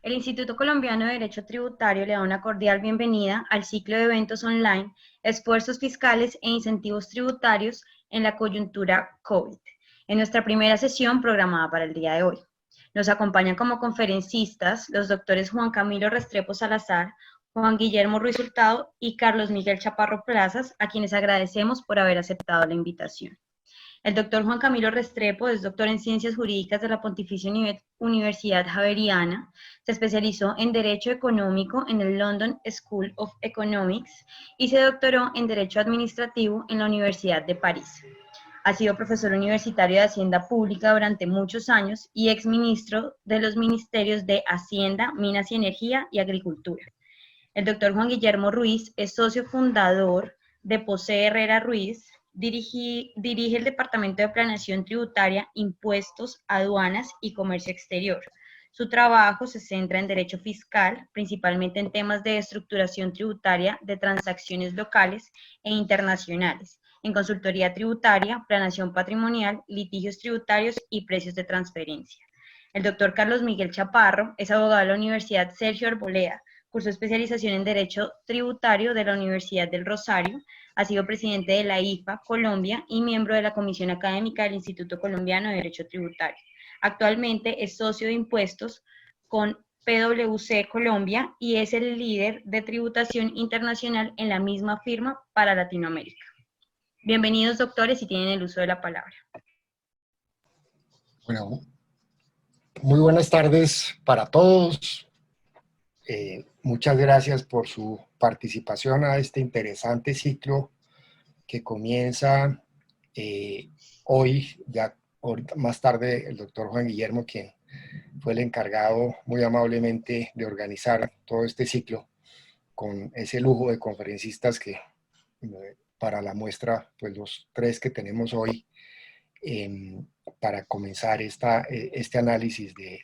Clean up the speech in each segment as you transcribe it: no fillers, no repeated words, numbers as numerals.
El Instituto Colombiano de Derecho Tributario le da una cordial bienvenida al ciclo de eventos online, esfuerzos fiscales e incentivos tributarios en la coyuntura COVID, en nuestra primera sesión programada para el día de hoy. Nos acompañan como conferencistas los doctores Juan Camilo Restrepo Salazar, Juan Guillermo Ruiz Hurtado y Carlos Miguel Chaparro Plazas, a quienes agradecemos por haber aceptado la invitación. El doctor Juan Camilo Restrepo es doctor en Ciencias Jurídicas de la Pontificia Universidad Javeriana, se especializó en Derecho Económico en el London School of Economics y se doctoró en Derecho Administrativo en la Universidad de París. Ha sido profesor universitario de Hacienda Pública durante muchos años y exministro de los Ministerios de Hacienda, Minas y Energía y Agricultura. El doctor Juan Guillermo Ruiz es socio fundador de Posee Herrera Ruiz, dirige el Departamento de Planeación Tributaria, Impuestos, Aduanas y Comercio Exterior. Su trabajo se centra en derecho fiscal, principalmente en temas de estructuración tributaria de transacciones locales e internacionales, en consultoría tributaria, planeación patrimonial, litigios tributarios y precios de transferencia. El doctor Carlos Miguel Chaparro es abogado de la Universidad Sergio Arboleda, cursó especialización en Derecho Tributario de la Universidad del Rosario, ha sido presidente de la IFA Colombia y miembro de la Comisión Académica del Instituto Colombiano de Derecho Tributario. Actualmente es socio de impuestos con PwC Colombia y es el líder de tributación internacional en la misma firma para Latinoamérica. Bienvenidos, doctores, y tienen el uso de la palabra. Bueno, muy buenas tardes para todos. Muchas gracias por su participación a este interesante ciclo que comienza hoy, ya ahorita más tarde el doctor Juan Guillermo, quien fue el encargado muy amablemente de organizar todo este ciclo con ese lujo de conferencistas que para la muestra, pues los tres que tenemos hoy, para comenzar este análisis de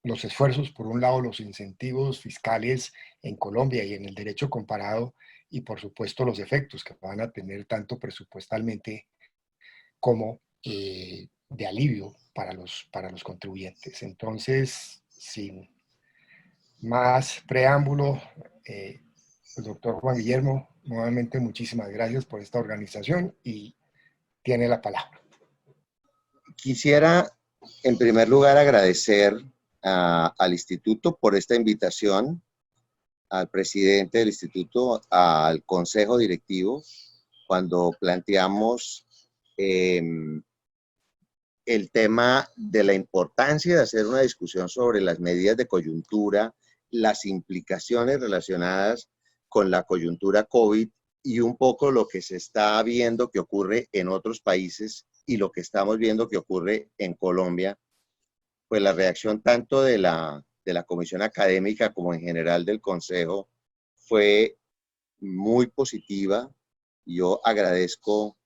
los esfuerzos, por un lado los incentivos fiscales en Colombia y en el derecho comparado, y por supuesto los efectos que van a tener tanto presupuestalmente como de alivio para los contribuyentes. Entonces, sin más preámbulo, el doctor Juan Guillermo, nuevamente muchísimas gracias por esta organización y tiene la palabra. Quisiera en primer lugar agradecer al instituto por esta invitación, al presidente del instituto, al consejo directivo, cuando planteamos el tema de la importancia de hacer una discusión sobre las medidas de coyuntura, las implicaciones relacionadas con la coyuntura COVID y un poco lo que se está viendo que ocurre en otros países y lo que estamos viendo que ocurre en Colombia. Pues la reacción tanto de la comisión académica como en general del consejo fue muy positiva. Yo agradezco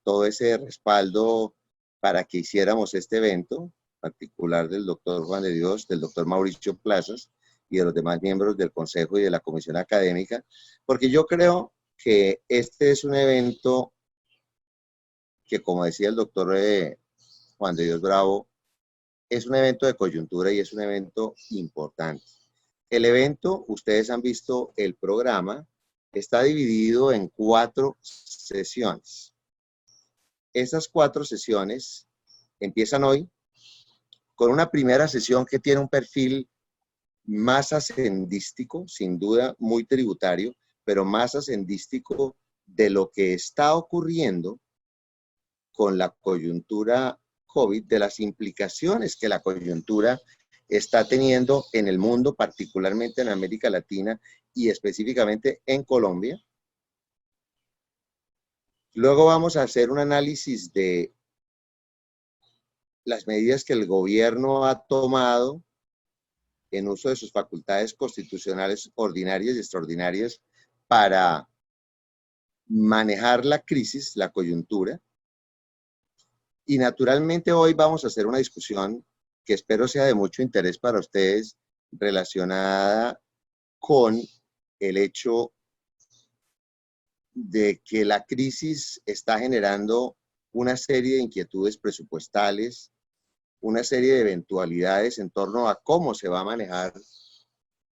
todo ese respaldo para que hiciéramos este evento, en particular del doctor Juan de Dios, del doctor Mauricio Plazas y de los demás miembros del consejo y de la comisión académica, porque yo creo que este es un evento que, como decía el doctor Juan de Dios Bravo, es un evento de coyuntura y es un evento importante. El evento, ustedes han visto el programa, está dividido en 4 sesiones. Esas 4 sesiones empiezan hoy con una primera sesión que tiene un perfil más hacendístico, sin duda muy tributario, pero más hacendístico de lo que está ocurriendo con la coyuntura COVID, de las implicaciones que la coyuntura está teniendo en el mundo, particularmente en América Latina y específicamente en Colombia. Luego vamos a hacer un análisis de las medidas que el gobierno ha tomado en uso de sus facultades constitucionales ordinarias y extraordinarias para manejar la crisis, la coyuntura. Y naturalmente hoy vamos a hacer una discusión que espero sea de mucho interés para ustedes relacionada con el hecho de que la crisis está generando una serie de inquietudes presupuestales, una serie de eventualidades en torno a cómo se va a manejar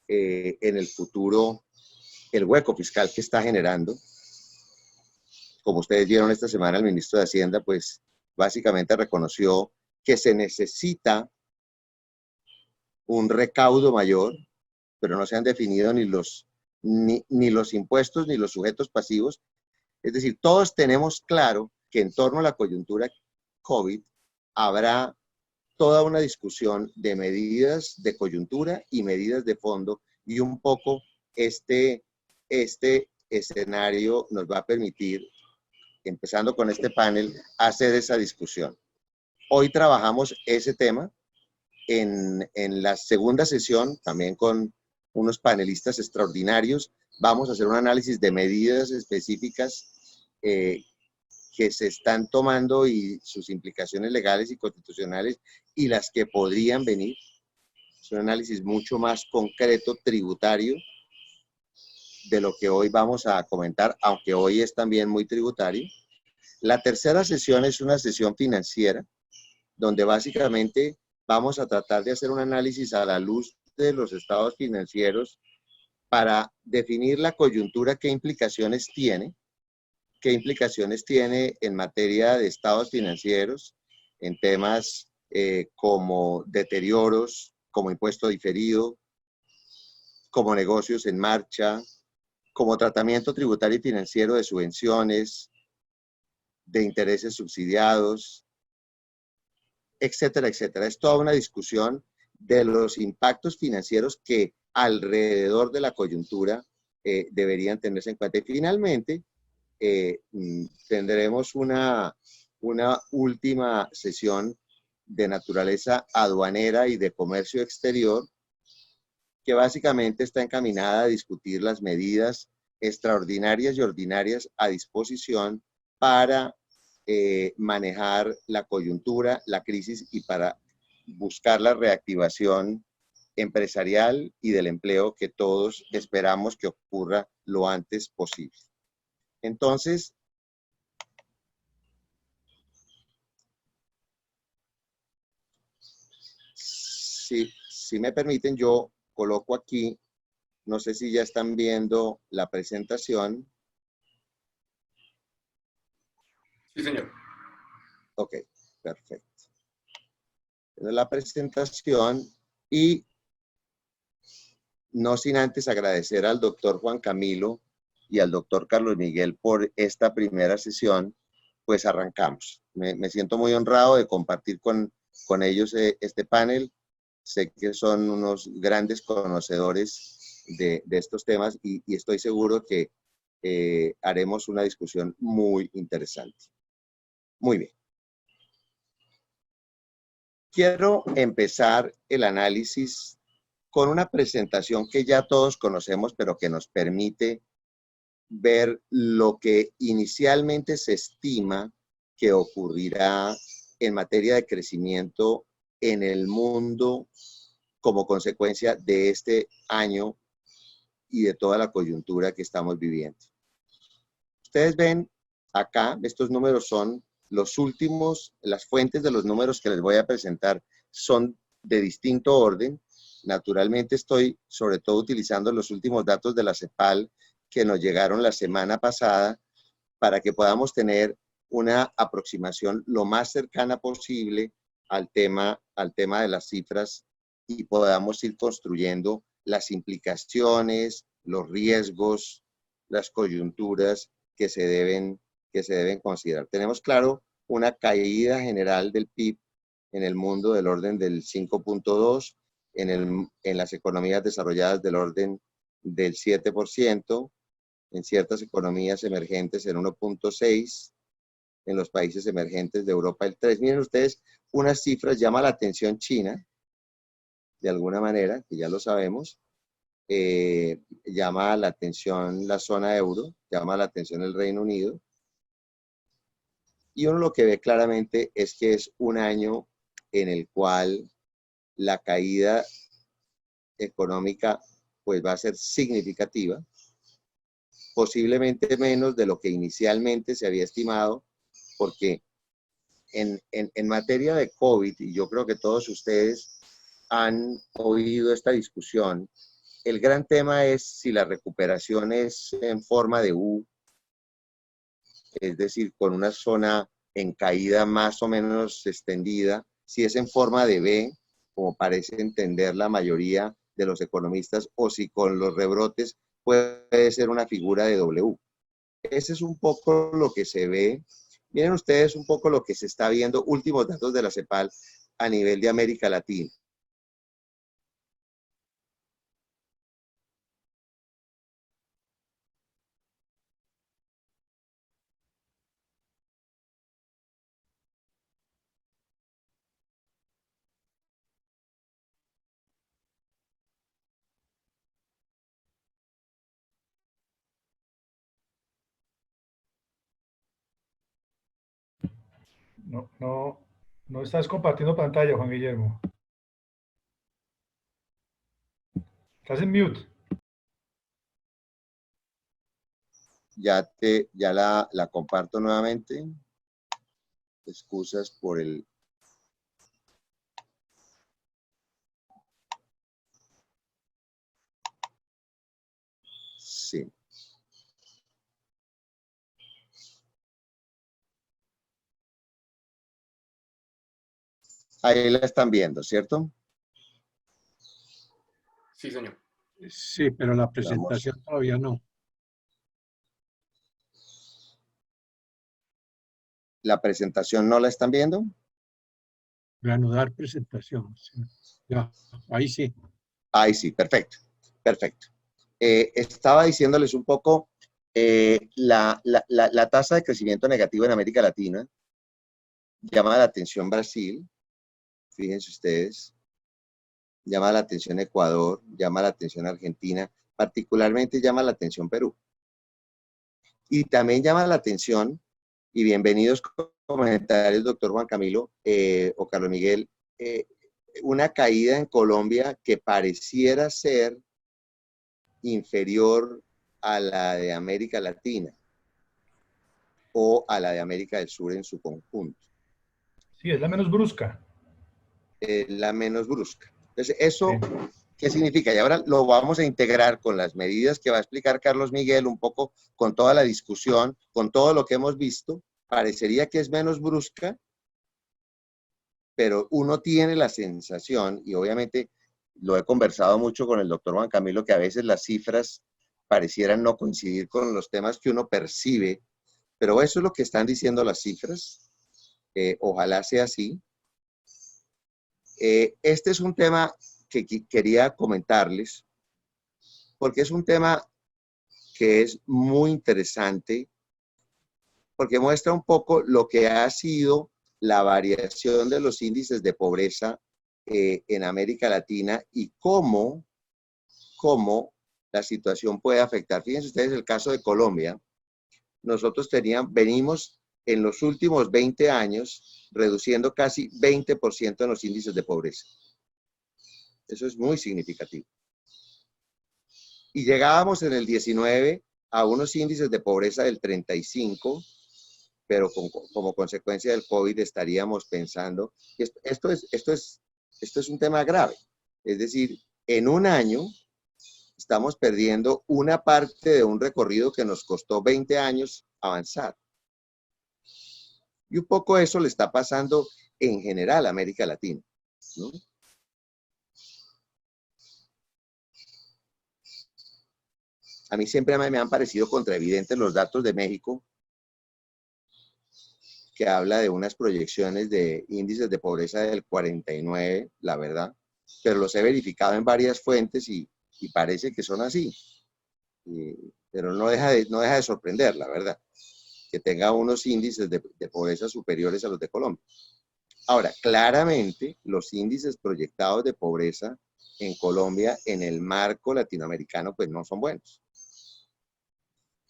en el futuro el hueco fiscal que está generando. Como ustedes vieron esta semana, el ministro de Hacienda, pues básicamente reconoció que se necesita un recaudo mayor, pero no se han definido ni los impuestos ni los sujetos pasivos. Es decir, todos tenemos claro que en torno a la coyuntura COVID habrá toda una discusión de medidas de coyuntura y medidas de fondo, y un poco este escenario nos va a permitir, empezando con este panel, hacer esa discusión. Hoy trabajamos ese tema en la segunda sesión, también con unos panelistas extraordinarios. Vamos a hacer un análisis de medidas específicas que se están tomando y sus implicaciones legales y constitucionales y las que podrían venir. Es un análisis mucho más concreto, tributario, de lo que hoy vamos a comentar, aunque hoy es también muy tributario. La tercera sesión es una sesión financiera, donde básicamente vamos a tratar de hacer un análisis a la luz de los estados financieros para definir la coyuntura, qué implicaciones tiene en materia de estados financieros, en temas como deterioros, como impuesto diferido, como negocios en marcha, como tratamiento tributario y financiero de subvenciones, de intereses subsidiados, etcétera, etcétera. Es toda una discusión de los impactos financieros que alrededor de la coyuntura deberían tenerse en cuenta. Y finalmente, tendremos una última sesión de naturaleza aduanera y de comercio exterior, que básicamente está encaminada a discutir las medidas extraordinarias y ordinarias a disposición para manejar la coyuntura, la crisis y para buscar la reactivación empresarial y del empleo que todos esperamos que ocurra lo antes posible. Entonces, si me permiten, yo coloco aquí, no sé si ya están viendo la presentación. Sí, señor. Ok, perfecto. La presentación y no sin antes agradecer al doctor Juan Camilo y al doctor Carlos Miguel por esta primera sesión, pues arrancamos. Me siento muy honrado de compartir con ellos este panel. Sé que son unos grandes conocedores de estos temas y estoy seguro que haremos una discusión muy interesante. Muy bien. Quiero empezar el análisis con una presentación que ya todos conocemos, pero que nos permite ver lo que inicialmente se estima que ocurrirá en materia de crecimiento en el mundo como consecuencia de este año y de toda la coyuntura que estamos viviendo. Ustedes ven acá, estos números son los últimos, las fuentes de los números que les voy a presentar son de distinto orden. Naturalmente estoy sobre todo utilizando los últimos datos de la CEPAL que nos llegaron la semana pasada para que podamos tener una aproximación lo más cercana posible al tema de las cifras y podamos ir construyendo las implicaciones, los riesgos, las coyunturas que se deben considerar. Tenemos claro una caída general del PIB en el mundo del orden del 5.2%, en las economías desarrolladas del orden del 7%, en ciertas economías emergentes en 1.6%, en los países emergentes de Europa el 3%. Miren ustedes, unas cifras, llama la atención China, de alguna manera, que ya lo sabemos, llama la atención la zona euro, llama la atención el Reino Unido, y uno lo que ve claramente es que es un año en el cual la caída económica pues va a ser significativa, posiblemente menos de lo que inicialmente se había estimado, porque en materia de COVID, y yo creo que todos ustedes han oído esta discusión, el gran tema es si la recuperación es en forma de U, es decir, con una zona en caída más o menos extendida, si es en forma de V, como parece entender la mayoría de los economistas, o si con los rebrotes puede ser una figura de W. Ese es un poco lo que se ve. Miren ustedes un poco lo que se está viendo, últimos datos de la CEPAL a nivel de América Latina. No estás compartiendo pantalla, Juan Guillermo. Estás en mute. Ya la comparto nuevamente. Excusas por el... Sí. Ahí la están viendo, ¿cierto? Sí, señor. Sí, pero la presentación todavía no. ¿La presentación no la están viendo? Reanudar presentación. Sí. Ya, ahí sí. Ahí sí, perfecto, perfecto. Estaba diciéndoles un poco la tasa de crecimiento negativo en América Latina. Llama la atención Brasil, fíjense ustedes. Llama la atención Ecuador, llama la atención Argentina, particularmente llama la atención Perú. Y también llama la atención, y bienvenidos comentarios, doctor Juan Camilo o Carlos Miguel, una caída en Colombia que pareciera ser inferior a la de América Latina o a la de América del Sur en su conjunto. Sí, es la menos brusca. La menos brusca. Entonces, ¿eso Sí. qué significa? Y ahora lo vamos a integrar con las medidas que va a explicar Carlos Miguel, un poco con toda la discusión, con todo lo que hemos visto. Parecería que es menos brusca, pero uno tiene la sensación, y obviamente lo he conversado mucho con el doctor Juan Camilo, que a veces las cifras parecieran no coincidir con los temas que uno percibe, pero eso es lo que están diciendo las cifras. Ojalá sea así. Este es un tema que quería comentarles, porque es un tema que es muy interesante, porque muestra un poco lo que ha sido la variación de los índices de pobreza en América Latina y cómo la situación puede afectar. Fíjense ustedes el caso de Colombia. Nosotros venimos en los últimos 20 años reduciendo casi 20% en los índices de pobreza. Eso es muy significativo. Y llegábamos en el 19 a unos índices de pobreza del 35%, pero como consecuencia del COVID estaríamos pensando, esto es un tema grave. Es decir, en un año estamos perdiendo una parte de un recorrido que nos costó 20 años avanzar. Y un poco eso le está pasando en general a América Latina, ¿no? A mí siempre me han parecido contraevidentes los datos de México, que habla de unas proyecciones de índices de pobreza del 49, la verdad, pero los he verificado en varias fuentes y parece que son así. Pero no deja de sorprender, la verdad, que tenga unos índices de pobreza superiores a los de Colombia. Ahora, claramente, los índices proyectados de pobreza en Colombia, en el marco latinoamericano, pues no son buenos.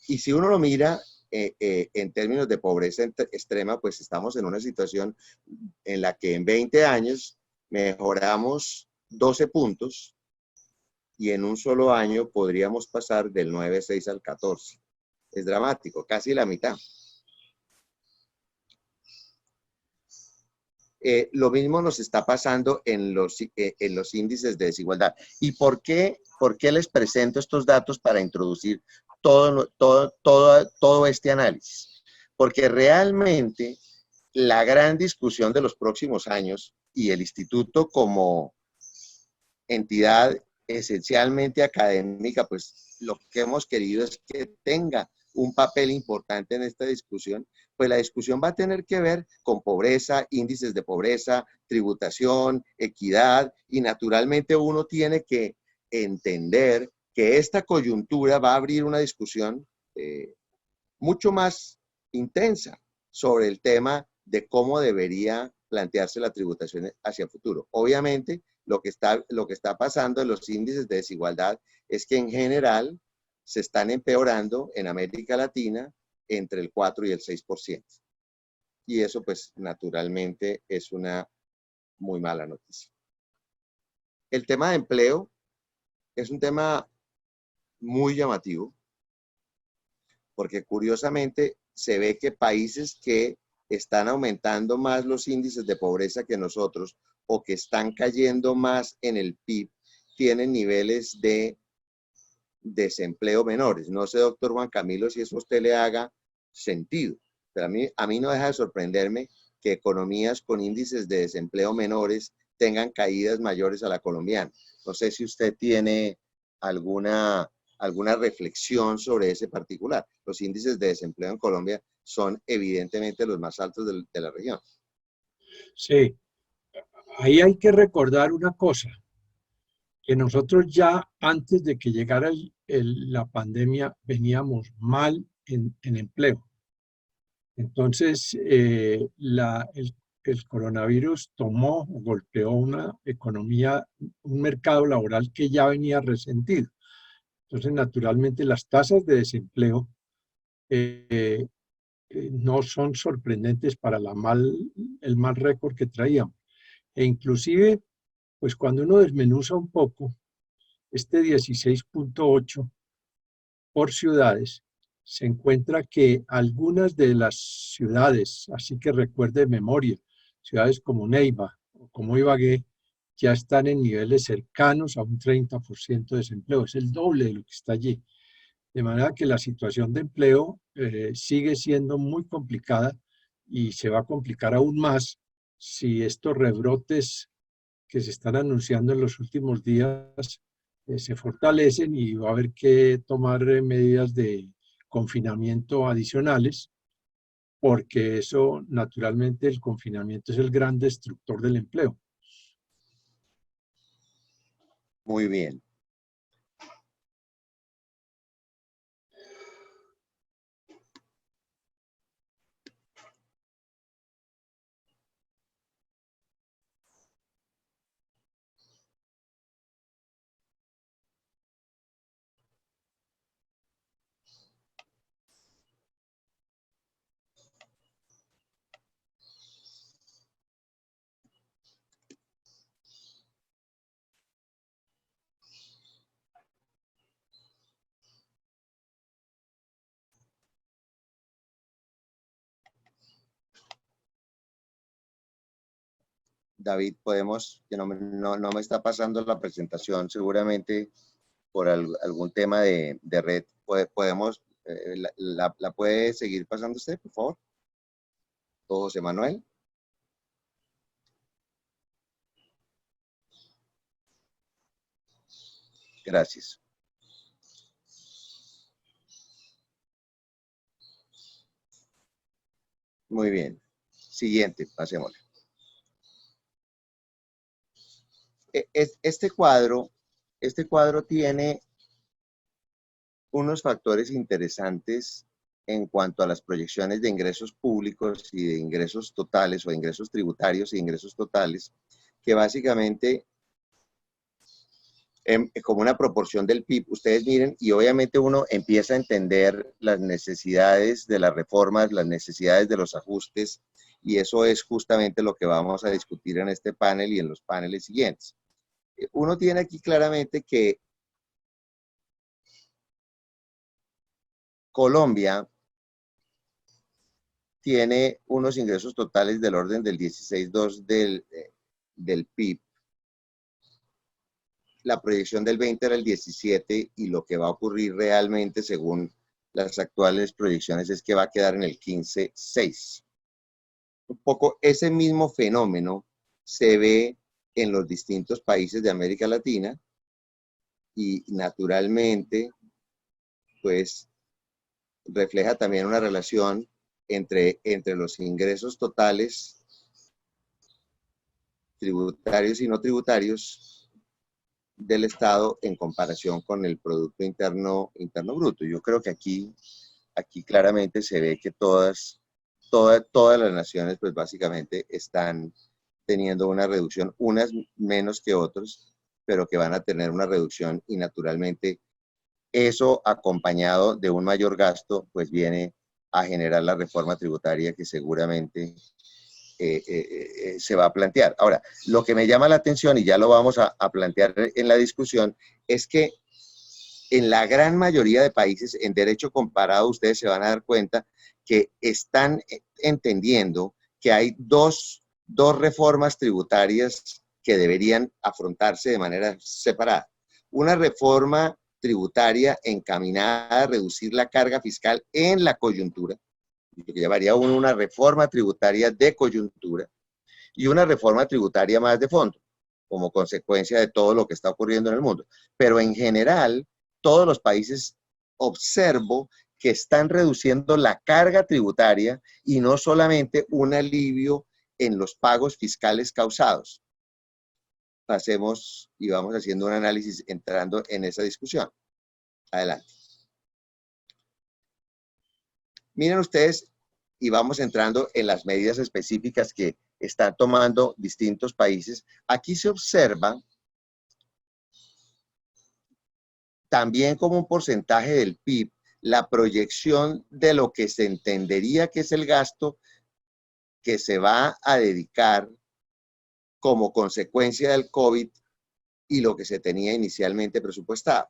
Y si uno lo mira en términos de pobreza extrema, pues estamos en una situación en la que en 20 años mejoramos 12 puntos y en un solo año podríamos pasar del 9,6 al 14. Es dramático, casi la mitad. Lo mismo nos está pasando en los índices de desigualdad. ¿Y por qué les presento estos datos para introducir todo este análisis? Porque realmente la gran discusión de los próximos años, y el instituto como entidad esencialmente académica, pues lo que hemos querido es que tenga un papel importante en esta discusión, pues la discusión va a tener que ver con pobreza, índices de pobreza, tributación, equidad, y naturalmente uno tiene que entender que esta coyuntura va a abrir una discusión mucho más intensa sobre el tema de cómo debería plantearse la tributación hacia el futuro. Obviamente, lo que está pasando en los índices de desigualdad es que en general se están empeorando en América Latina entre el 4 y el 6%. Y eso, pues, naturalmente es una muy mala noticia. El tema de empleo es un tema muy llamativo, porque curiosamente se ve que países que están aumentando más los índices de pobreza que nosotros o que están cayendo más en el PIB tienen niveles de desempleo menores. No sé, doctor Juan Camilo, si eso a usted le haga sentido, pero a mí no deja de sorprenderme que economías con índices de desempleo menores tengan caídas mayores a la colombiana. No sé si usted tiene alguna reflexión sobre ese particular. Los índices de desempleo en Colombia son evidentemente los más altos de la región. Sí, ahí hay que recordar una cosa, que nosotros ya antes de que llegara la pandemia veníamos mal en empleo. Entonces, el coronavirus golpeó una economía, un mercado laboral que ya venía resentido. Entonces, naturalmente, las tasas de desempleo no son sorprendentes para el mal récord que traíamos. E inclusive, pues cuando uno desmenuza un poco, este 16.8 por ciudades, se encuentra que algunas de las ciudades, así que recuerde de memoria, ciudades como Neiva o como Ibagué, ya están en niveles cercanos a un 30% de desempleo. Es el doble de lo que está allí. De manera que la situación de empleo sigue siendo muy complicada y se va a complicar aún más si estos rebrotes que se están anunciando en los últimos días se fortalecen, y va a haber que tomar medidas de confinamiento adicionales, porque eso, naturalmente, el confinamiento es el gran destructor del empleo. Muy bien. David, que no me está pasando la presentación, seguramente por algún tema de red. Podemos, la puede seguir pasando usted, por favor? ¿O José Manuel? Gracias. Muy bien. Siguiente, pasémosle. Este cuadro tiene unos factores interesantes en cuanto a las proyecciones de ingresos públicos y de ingresos totales, o de ingresos tributarios y ingresos totales, que básicamente como una proporción del PIB. Ustedes miren, y obviamente uno empieza a entender las necesidades de las reformas, las necesidades de los ajustes, y eso es justamente lo que vamos a discutir en este panel y en los paneles siguientes. Uno tiene aquí claramente que Colombia tiene unos ingresos totales del orden del 16,2 del PIB. La proyección del 20 era el 17 y lo que va a ocurrir realmente según las actuales proyecciones es que va a quedar en el 15,6. Un poco ese mismo fenómeno se ve en los distintos países de América Latina y naturalmente pues refleja también una relación entre los ingresos totales tributarios y no tributarios del Estado en comparación con el Producto Interno Bruto. Yo creo que aquí claramente se ve que todas las naciones pues básicamente están teniendo una reducción, unas menos que otros, pero que van a tener una reducción y naturalmente eso acompañado de un mayor gasto pues viene a generar la reforma tributaria que seguramente se va a plantear. Ahora, lo que me llama la atención, y ya lo vamos a plantear en la discusión, es que en la gran mayoría de países, en derecho comparado, ustedes se van a dar cuenta que están entendiendo que hay dos reformas tributarias que deberían afrontarse de manera separada. Una reforma tributaria encaminada a reducir la carga fiscal en la coyuntura, lo que llamaría una reforma tributaria de coyuntura, y una reforma tributaria más de fondo, como consecuencia de todo lo que está ocurriendo en el mundo. Pero en general, todos los países observo que están reduciendo la carga tributaria y no solamente un alivio en los pagos fiscales causados. Pasemos y vamos haciendo un análisis entrando en esa discusión. Adelante. Miren ustedes, y vamos entrando en las medidas específicas que están tomando distintos países. Aquí se observa también como un porcentaje del PIB la proyección de lo que se entendería que es el gasto que se va a dedicar como consecuencia del COVID y lo que se tenía inicialmente presupuestado.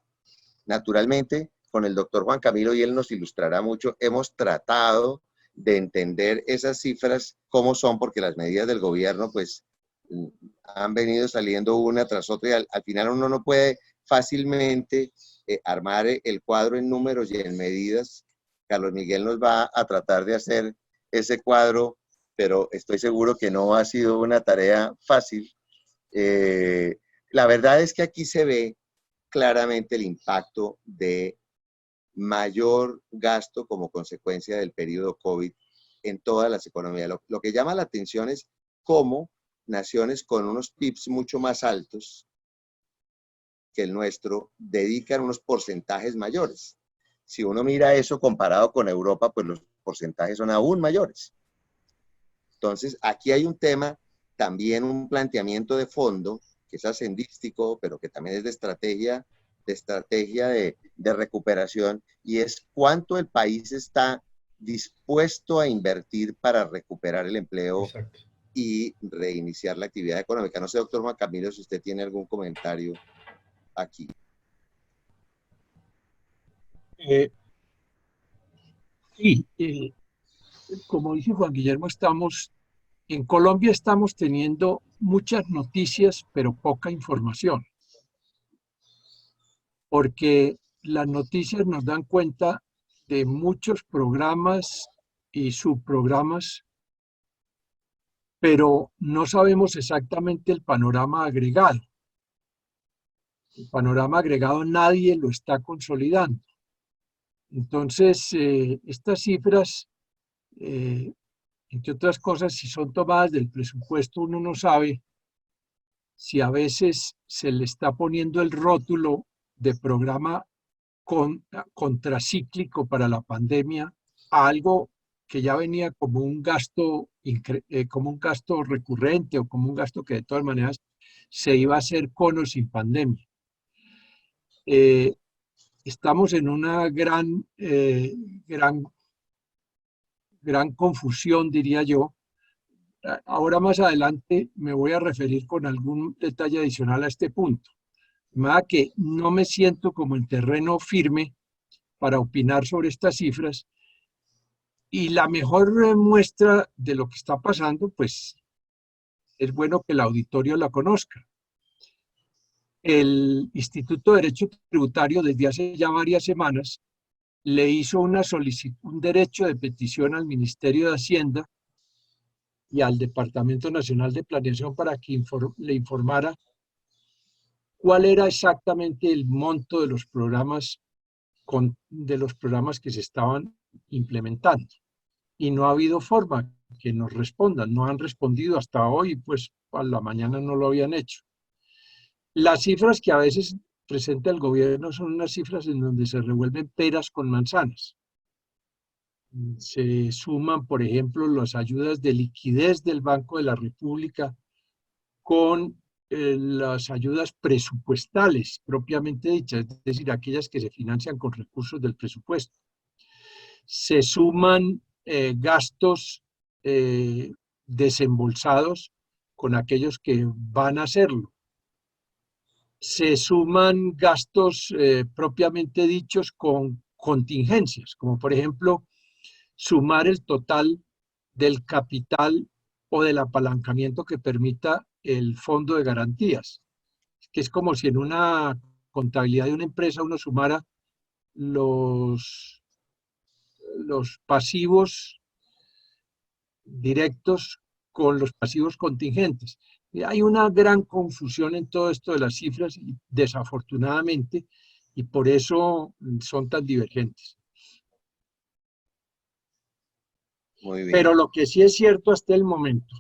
Naturalmente, con el doctor Juan Camilo, y él nos ilustrará mucho, hemos tratado de entender esas cifras, cómo son, porque las medidas del gobierno pues han venido saliendo una tras otra y al final uno no puede fácilmente armar el cuadro en números y en medidas. Carlos Miguel nos va a tratar de hacer ese cuadro, pero estoy seguro que no ha sido una tarea fácil. La verdad es que aquí se ve claramente el impacto de mayor gasto como consecuencia del periodo COVID en todas las economías. Lo que llama la atención es cómo naciones con unos PIBs mucho más altos que el nuestro dedican unos porcentajes mayores. Si uno mira eso comparado con Europa, pues los porcentajes son aún mayores. Entonces, aquí hay un tema, también un planteamiento de fondo, que es ascendístico, pero que también es de estrategia de recuperación, y es cuánto el país está dispuesto a invertir para recuperar el empleo. Exacto. Y reiniciar la actividad económica. No sé, doctor Juan Camilo, si usted tiene algún comentario aquí. Como dice Juan Guillermo, en Colombia estamos teniendo muchas noticias, pero poca información. Porque las noticias nos dan cuenta de muchos programas y subprogramas, pero no sabemos exactamente el panorama agregado. El panorama agregado nadie lo está consolidando. Entonces, estas cifras, entre otras cosas, si son tomadas del presupuesto, uno no sabe si a veces se le está poniendo el rótulo de programa contracíclico para la pandemia a algo que ya venía como un gasto recurrente o como un gasto que de todas maneras se iba a hacer con o sin pandemia. Estamos en una gran confusión, diría yo. Ahora más adelante me voy a referir con algún detalle adicional a este punto. De manera que no me siento como en terreno firme para opinar sobre estas cifras Y la mejor muestra de lo que está pasando, pues, es bueno que el auditorio la conozca. El Instituto de Derecho Tributario, desde hace ya varias semanas, le hizo una solicitud, un derecho de petición al Ministerio de Hacienda y al Departamento Nacional de Planeación para que le informara cuál era exactamente el monto de los programas que se estaban implementando. Y no ha habido forma que nos respondan, no han respondido hasta hoy, pues a la mañana no lo habían hecho. Las cifras que a veces presenta el gobierno son unas cifras en donde se revuelven peras con manzanas. Se suman, por ejemplo, las ayudas de liquidez del Banco de la República con las ayudas presupuestales propiamente dichas, es decir, aquellas que se financian con recursos del presupuesto. Se suman gastos desembolsados con aquellos que van a hacerlo. Se suman gastos propiamente dichos con contingencias, como por ejemplo sumar el total del capital o del apalancamiento que permita el fondo de garantías, que es como si en una contabilidad de una empresa uno sumara los pasivos directos con los pasivos contingentes. Hay una gran confusión en todo esto de las cifras, desafortunadamente, y por eso son tan divergentes. Muy bien. Pero lo que sí es cierto hasta el momento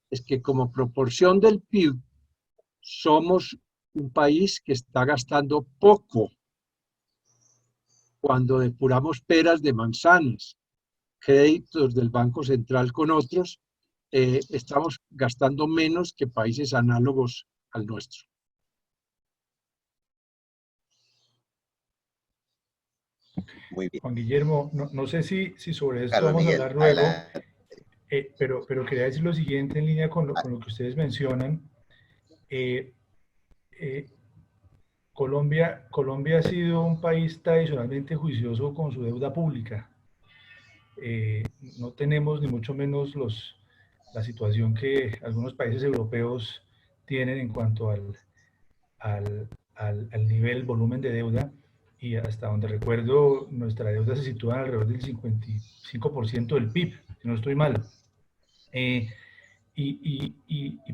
es que como proporción del PIB somos un país que está gastando poco cuando depuramos peras de manzanas, créditos del Banco Central con otros, estamos gastando menos que países análogos al nuestro. Muy bien. Juan Guillermo, no sé si sobre esto Carlos vamos a Miguel, hablar luego, adelante. pero quería decir lo siguiente en línea con lo que ustedes mencionan. Colombia ha sido un país tradicionalmente juicioso con su deuda pública. No tenemos ni mucho menos la situación que algunos países europeos tienen en cuanto al nivel, volumen de deuda, y hasta donde recuerdo nuestra deuda se sitúa alrededor del 55% del PIB, si no estoy mal. Y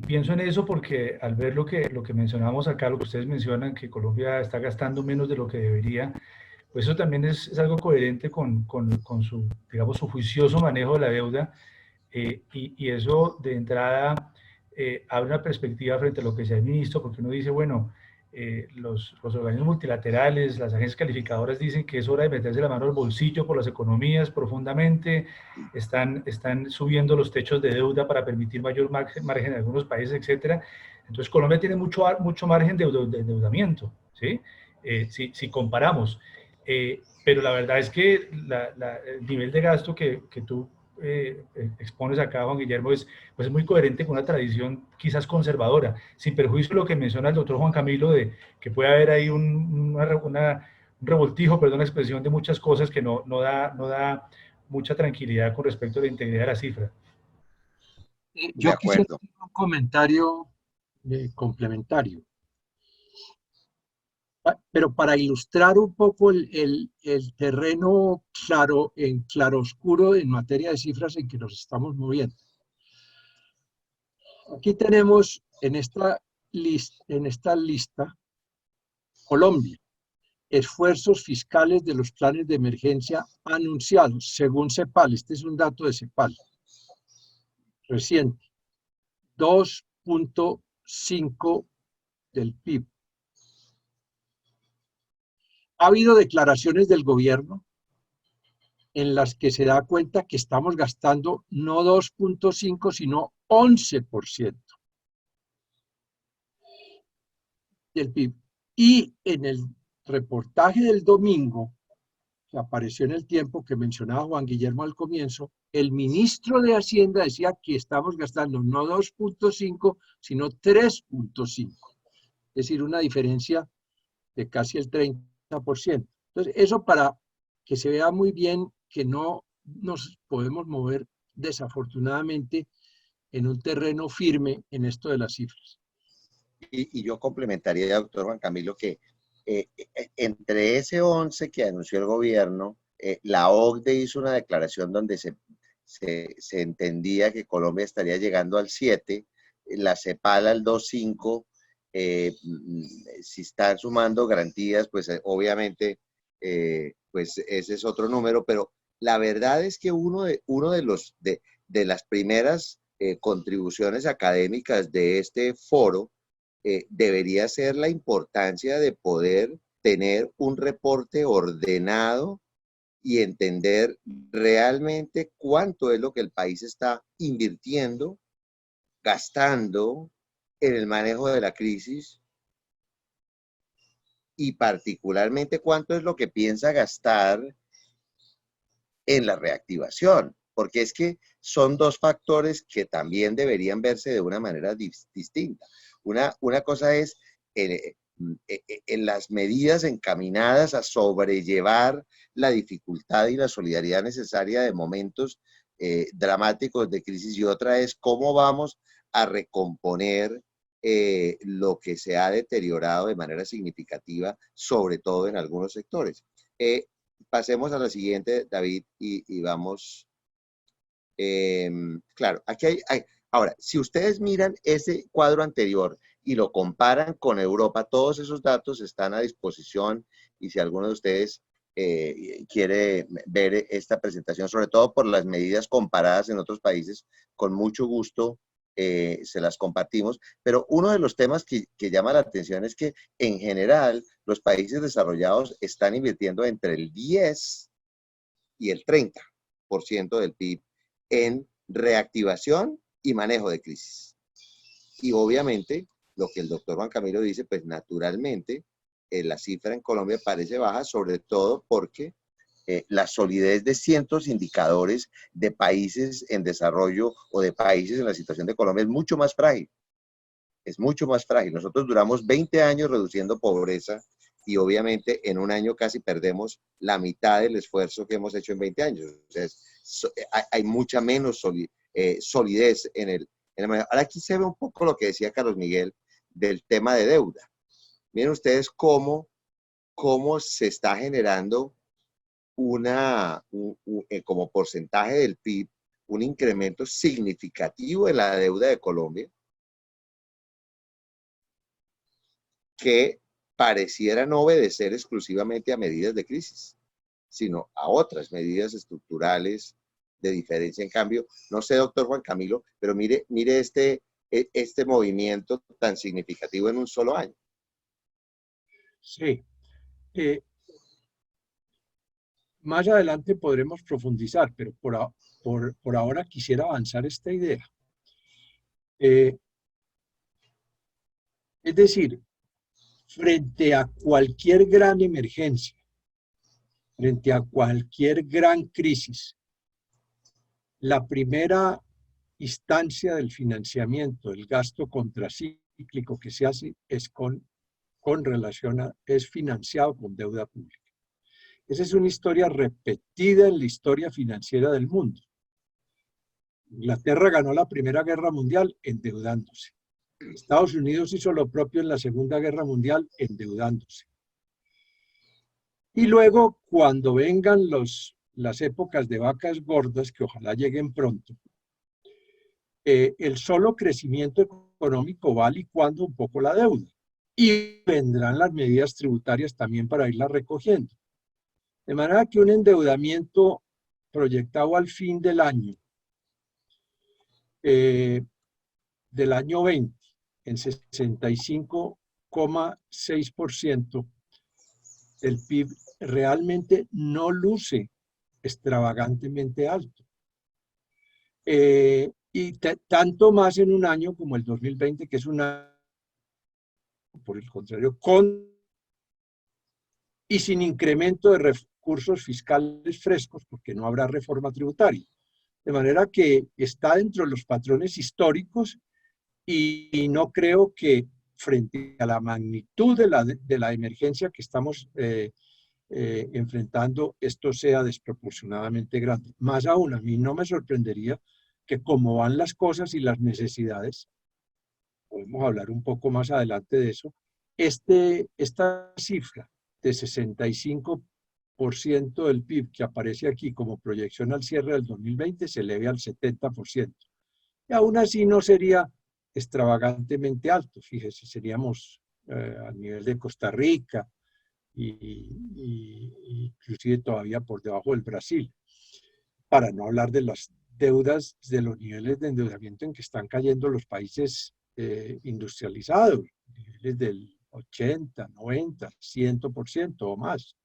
pienso en eso porque al ver lo que mencionamos acá, lo que ustedes mencionan, que Colombia está gastando menos de lo que debería, pues eso también es algo coherente con su, digamos, su juicioso manejo de la deuda, y eso de entrada abre una perspectiva frente a lo que se ha visto, porque uno dice, bueno, los organismos multilaterales, las agencias calificadoras dicen que es hora de meterse la mano al bolsillo por las economías profundamente, están subiendo los techos de deuda para permitir mayor margen en algunos países, etcétera. Entonces Colombia tiene mucho margen de endeudamiento, ¿sí? Si comparamos. Pero la verdad es que el nivel de gasto que tú expones acá, Juan Guillermo, pues es muy coherente con una tradición quizás conservadora, sin perjuicio de lo que menciona el doctor Juan Camilo, de que puede haber ahí un revoltijo, perdón la expresión, de muchas cosas que no da mucha tranquilidad con respecto a la integridad de la cifra. Yo De quisiera acuerdo. hacer un comentario complementario. Pero para ilustrar un poco el terreno claro, en claroscuro en materia de cifras en que nos estamos moviendo. Aquí tenemos en esta lista Colombia, esfuerzos fiscales de los planes de emergencia anunciados, según CEPAL. Este es un dato de CEPAL reciente, 2.5 del PIB. Ha habido declaraciones del gobierno en las que se da cuenta que estamos gastando no 2.5, sino 11% del PIB. Y en el reportaje del domingo, que apareció en El Tiempo, que mencionaba Juan Guillermo al comienzo, el ministro de Hacienda decía que estamos gastando no 2.5, sino 3.5. Es decir, una diferencia de casi el 30%. Entonces, eso para que se vea muy bien que no nos podemos mover desafortunadamente en un terreno firme en esto de las cifras. Y yo complementaría, doctor Juan Camilo, que entre ese 11 que anunció el gobierno, la OCDE hizo una declaración donde se entendía que Colombia estaría llegando al 7, la CEPAL al 2.5, si están sumando garantías, pues obviamente, pues ese es otro número, pero la verdad es que uno de las primeras contribuciones académicas de este foro debería ser la importancia de poder tener un reporte ordenado y entender realmente cuánto es lo que el país está invirtiendo, gastando en el manejo de la crisis y particularmente cuánto es lo que piensa gastar en la reactivación, porque es que son dos factores que también deberían verse de una manera distinta. Una cosa es en las medidas encaminadas a sobrellevar la dificultad y la solidaridad necesaria de momentos dramáticos de crisis, y otra es cómo vamos a recomponer lo que se ha deteriorado de manera significativa, sobre todo en algunos sectores. Pasemos a la siguiente, David, y vamos. Claro, aquí hay. Ahora, si ustedes miran ese cuadro anterior y lo comparan con Europa, todos esos datos están a disposición, y si alguno de ustedes quiere ver esta presentación, sobre todo por las medidas comparadas en otros países, con mucho gusto se las compartimos. Pero uno de los temas que llama la atención es que en general los países desarrollados están invirtiendo entre el 10 y el 30% del PIB en reactivación y manejo de crisis. Y obviamente, lo que el doctor Juan Camilo dice, pues naturalmente, la cifra en Colombia parece baja, sobre todo porque la solidez de cientos indicadores de países en desarrollo o de países en la situación de Colombia es mucho más frágil. Es mucho más frágil. Nosotros duramos 20 años reduciendo pobreza y obviamente en un año casi perdemos la mitad del esfuerzo que hemos hecho en 20 años. Entonces, hay mucha menos solidez en el manejo. Ahora aquí se ve un poco lo que decía Carlos Miguel del tema de deuda. Miren ustedes cómo se está generando como porcentaje del PIB, un incremento significativo en la deuda de Colombia, que pareciera no obedecer exclusivamente a medidas de crisis, sino a otras medidas estructurales de diferencia. En cambio, no sé, doctor Juan Camilo, pero mire este movimiento tan significativo en un solo año. Sí. Más adelante podremos profundizar, pero por ahora quisiera avanzar esta idea. Es decir, frente a cualquier gran emergencia, frente a cualquier gran crisis, la primera instancia del financiamiento, el gasto contracíclico que se hace es es financiado con deuda pública. Esa es una historia repetida en la historia financiera del mundo. Inglaterra ganó la Primera Guerra Mundial endeudándose. Estados Unidos hizo lo propio en la Segunda Guerra Mundial endeudándose. Y luego, cuando vengan las épocas de vacas gordas, que ojalá lleguen pronto, el solo crecimiento económico va licuando un poco la deuda. Y vendrán las medidas tributarias también para irla recogiendo. De manera que un endeudamiento proyectado al fin del año 20, en 65,6% del PIB, realmente no luce extravagantemente alto. Y tanto más en un año como el 2020, que es un año, por el contrario, y sin incremento de recursos fiscales frescos, porque no habrá reforma tributaria. De manera que está dentro de los patrones históricos, y no creo que frente a la magnitud de la emergencia que estamos enfrentando, esto sea desproporcionadamente grande. Más aún, a mí no me sorprendería que como van las cosas y las necesidades, podemos hablar un poco más adelante de eso, esta cifra de 65% del PIB que aparece aquí como proyección al cierre del 2020 se eleve al 70%. Y aún así no sería extravagantemente alto, fíjese, seríamos al nivel de Costa Rica y inclusive todavía por debajo del Brasil, para no hablar de las deudas, de los niveles de endeudamiento en que están cayendo los países industrializados, niveles del 80, 90, 100% o más.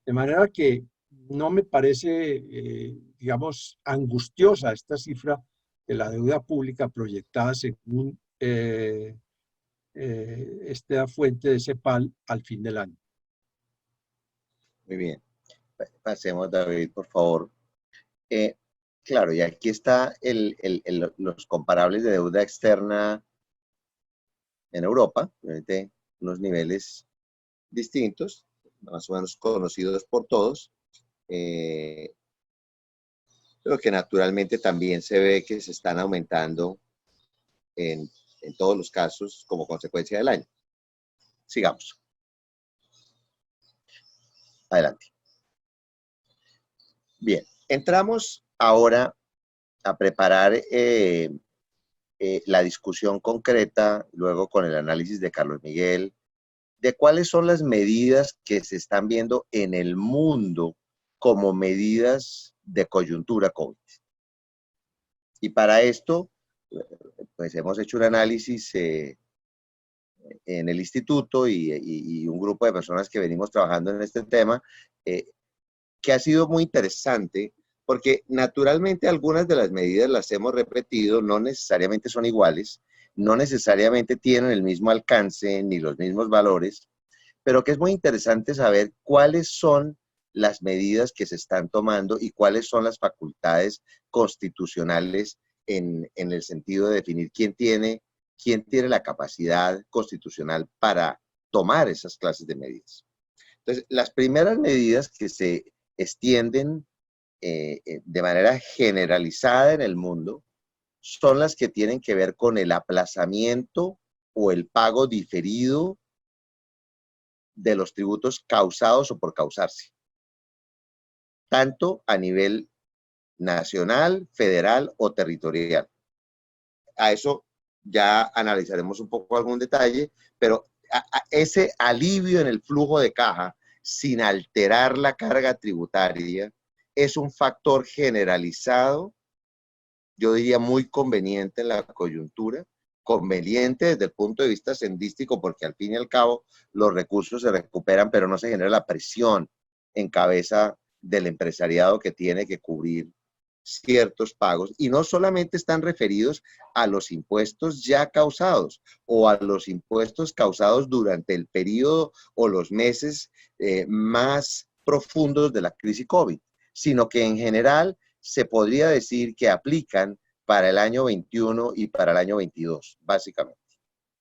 De manera que no me parece, digamos, angustiosa esta cifra de la deuda pública proyectada según esta fuente de CEPAL al fin del año. Muy bien. Pasemos, David, por favor. Claro, y aquí está los comparables de deuda externa en Europa, de unos niveles distintos, más o menos conocidos por todos, pero que naturalmente también se ve que se están aumentando en todos los casos como consecuencia del año. Sigamos. Adelante. Bien, entramos ahora a preparar la discusión concreta, luego con el análisis de Carlos Miguel, de cuáles son las medidas que se están viendo en el mundo como medidas de coyuntura COVID. Y para esto, pues hemos hecho un análisis en el instituto y un grupo de personas que venimos trabajando en este tema, que ha sido muy interesante, porque naturalmente algunas de las medidas las hemos repetido, no necesariamente son iguales, no necesariamente tienen el mismo alcance ni los mismos valores, pero que es muy interesante saber cuáles son las medidas que se están tomando y cuáles son las facultades constitucionales en el sentido de definir quién tiene la capacidad constitucional para tomar esas clases de medidas. Entonces, las primeras medidas que se extienden de manera generalizada en el mundo son las que tienen que ver con el aplazamiento o el pago diferido de los tributos causados o por causarse, tanto a nivel nacional, federal o territorial. A eso ya analizaremos un poco algún detalle, pero ese alivio en el flujo de caja sin alterar la carga tributaria es un factor generalizado, yo diría muy conveniente en la coyuntura, conveniente desde el punto de vista sendístico, porque al fin y al cabo los recursos se recuperan, pero no se genera la presión en cabeza del empresariado que tiene que cubrir ciertos pagos, y no solamente están referidos a los impuestos ya causados o a los impuestos causados durante el periodo o los meses más profundos de la crisis COVID, sino que en general se podría decir que aplican para el año 21 y para el año 22, básicamente.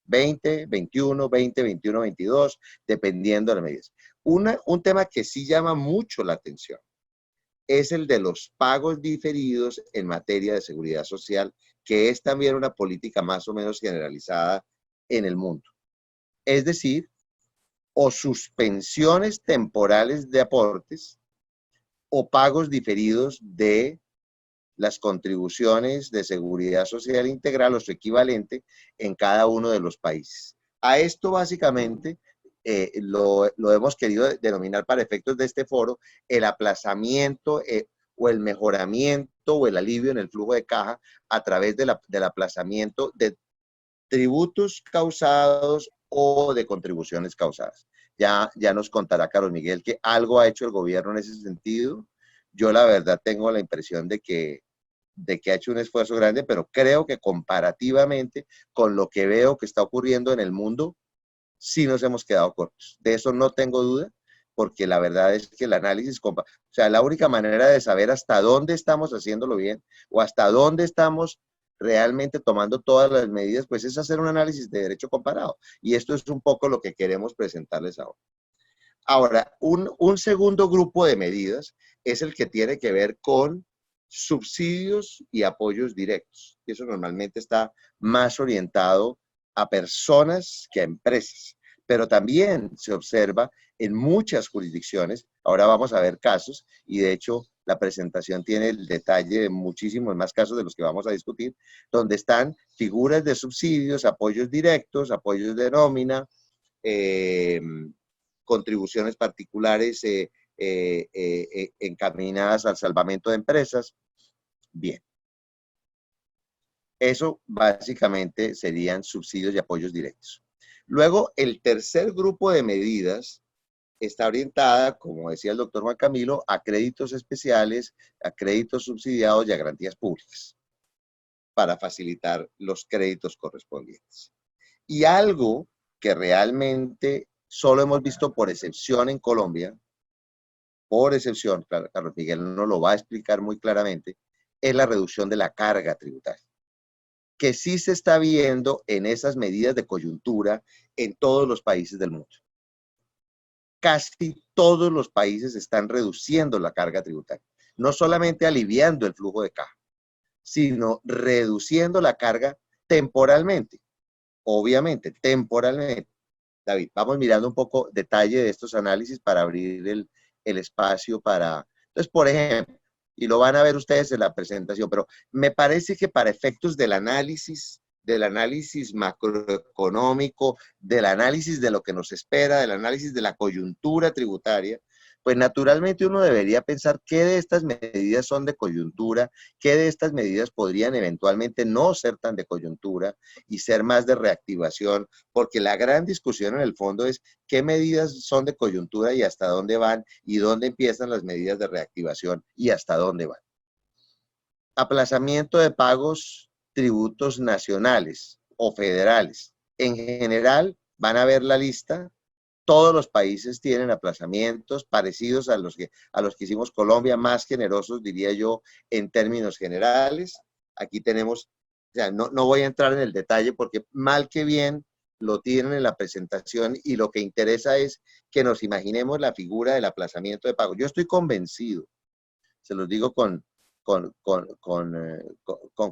20, 21, 20, 21, 22, dependiendo de las medidas. Un tema que sí llama mucho la atención es el de los pagos diferidos en materia de seguridad social, que es también una política más o menos generalizada en el mundo. Es decir, o suspensiones temporales de aportes o pagos diferidos de las contribuciones de seguridad social integral o su equivalente en cada uno de los países. A esto básicamente lo hemos querido denominar para efectos de este foro el aplazamiento o el mejoramiento o el alivio en el flujo de caja a través del aplazamiento de tributos causados o de contribuciones causadas. Ya nos contará Carlos Miguel que algo ha hecho el gobierno en ese sentido. Yo la verdad tengo la impresión de que ha hecho un esfuerzo grande, pero creo que comparativamente con lo que veo que está ocurriendo en el mundo, sí nos hemos quedado cortos. De eso no tengo duda, porque la verdad es que el análisis, o sea, la única manera de saber hasta dónde estamos haciéndolo bien o hasta dónde estamos realmente tomando todas las medidas, pues es hacer un análisis de derecho comparado. Y esto es un poco lo que queremos presentarles ahora. Ahora, un segundo grupo de medidas es el que tiene que ver con subsidios y apoyos directos. Y eso normalmente está más orientado a personas que a empresas, pero también se observa en muchas jurisdicciones. Ahora vamos a ver casos y de hecho la presentación tiene el detalle de muchísimos más casos de los que vamos a discutir, donde están figuras de subsidios, apoyos directos, apoyos de nómina, contribuciones particulares encaminadas al salvamento de empresas. Bien. Eso básicamente serían subsidios y apoyos directos. Luego, el tercer grupo de medidas está orientada, como decía el doctor Juan Camilo, a créditos especiales, a créditos subsidiados y a garantías públicas para facilitar los créditos correspondientes. Y algo que realmente solo hemos visto por excepción en Colombia, por excepción, Carlos Miguel nos lo va a explicar muy claramente, es la reducción de la carga tributaria, que sí se está viendo en esas medidas de coyuntura en todos los países del mundo. Casi todos los países están reduciendo la carga tributaria, no solamente aliviando el flujo de caja, sino reduciendo la carga temporalmente, obviamente, temporalmente. David, vamos mirando un poco detalle de estos análisis para abrir el espacio para... Entonces, por ejemplo, y lo van a ver ustedes en la presentación, pero me parece que para efectos del análisis macroeconómico, del análisis de lo que nos espera, del análisis de la coyuntura tributaria, pues naturalmente uno debería pensar qué de estas medidas son de coyuntura, qué de estas medidas podrían eventualmente no ser tan de coyuntura y ser más de reactivación, porque la gran discusión en el fondo es qué medidas son de coyuntura y hasta dónde van y dónde empiezan las medidas de reactivación y hasta dónde van. Aplazamiento de pagos, tributos nacionales o federales. En general, van a ver la lista. Todos los países tienen aplazamientos parecidos a los que hicimos Colombia, más generosos, diría yo, en términos generales. Aquí tenemos, o sea, no voy a entrar en el detalle porque mal que bien lo tienen en la presentación y lo que interesa es que nos imaginemos la figura del aplazamiento de pago. Yo estoy convencido, se los digo con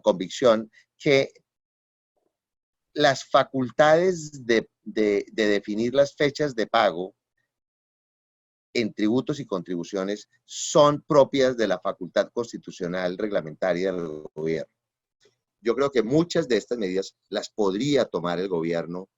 convicción, que las facultades de definir las fechas de pago en tributos y contribuciones son propias de la facultad constitucional reglamentaria del gobierno. Yo creo que muchas de estas medidas las podría tomar el gobierno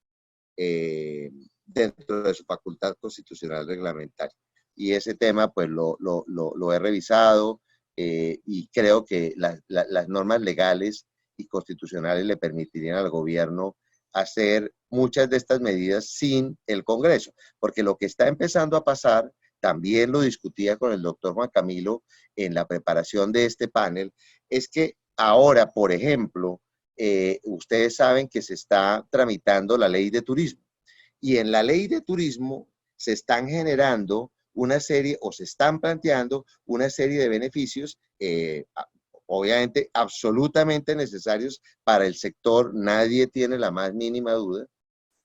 dentro de su facultad constitucional reglamentaria. Y ese tema pues lo he revisado y creo que las normas legales y constitucionales le permitirían al gobierno hacer muchas de estas medidas sin el Congreso, porque lo que está empezando a pasar, también lo discutía con el doctor Juan Camilo en la preparación de este panel, es que ahora, por ejemplo, ustedes saben que se está tramitando la ley de turismo y en la ley de turismo se están generando una serie o se están planteando una serie de beneficios obviamente absolutamente necesarios para el sector, nadie tiene la más mínima duda.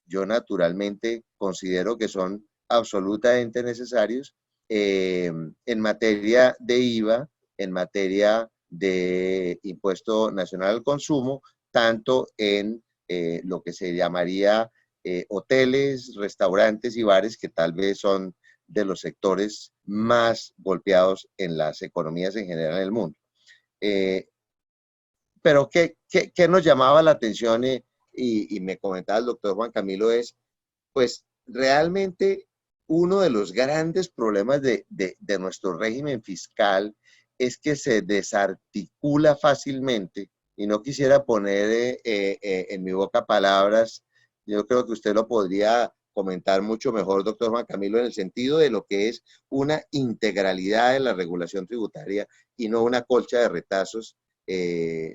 Yo naturalmente considero que son absolutamente necesarios en materia de IVA, en materia de impuesto nacional al consumo, tanto en lo que se llamaría hoteles, restaurantes y bares, que tal vez son de los sectores más golpeados en las economías en general en el mundo. Pero ¿qué nos llamaba la atención y me comentaba el doctor Juan Camilo es, pues realmente uno de los grandes problemas de nuestro régimen fiscal es que se desarticula fácilmente y no quisiera poner en mi boca palabras, yo creo que usted lo podría comentar mucho mejor, doctor Juan Camilo, en el sentido de lo que es una integralidad de la regulación tributaria y no una colcha de retazos.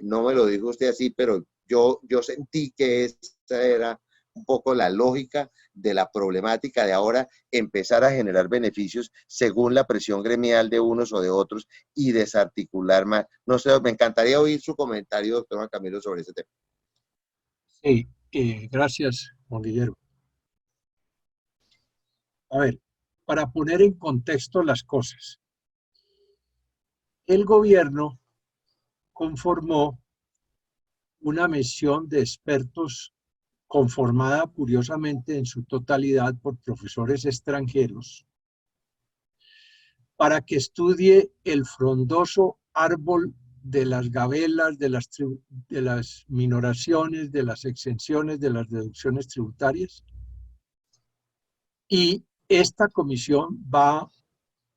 No me lo dijo usted así, pero yo sentí que esa era un poco la lógica de la problemática de ahora empezar a generar beneficios según la presión gremial de unos o de otros y desarticular más. No sé, me encantaría oír su comentario, doctor Juan Camilo, sobre ese tema. Sí, gracias, Juan Guillermo. A ver, para poner en contexto las cosas. El gobierno conformó una misión de expertos conformada curiosamente en su totalidad por profesores extranjeros para que estudie el frondoso árbol de las gabelas, de las minoraciones, de las exenciones, de las deducciones tributarias. Y esta comisión va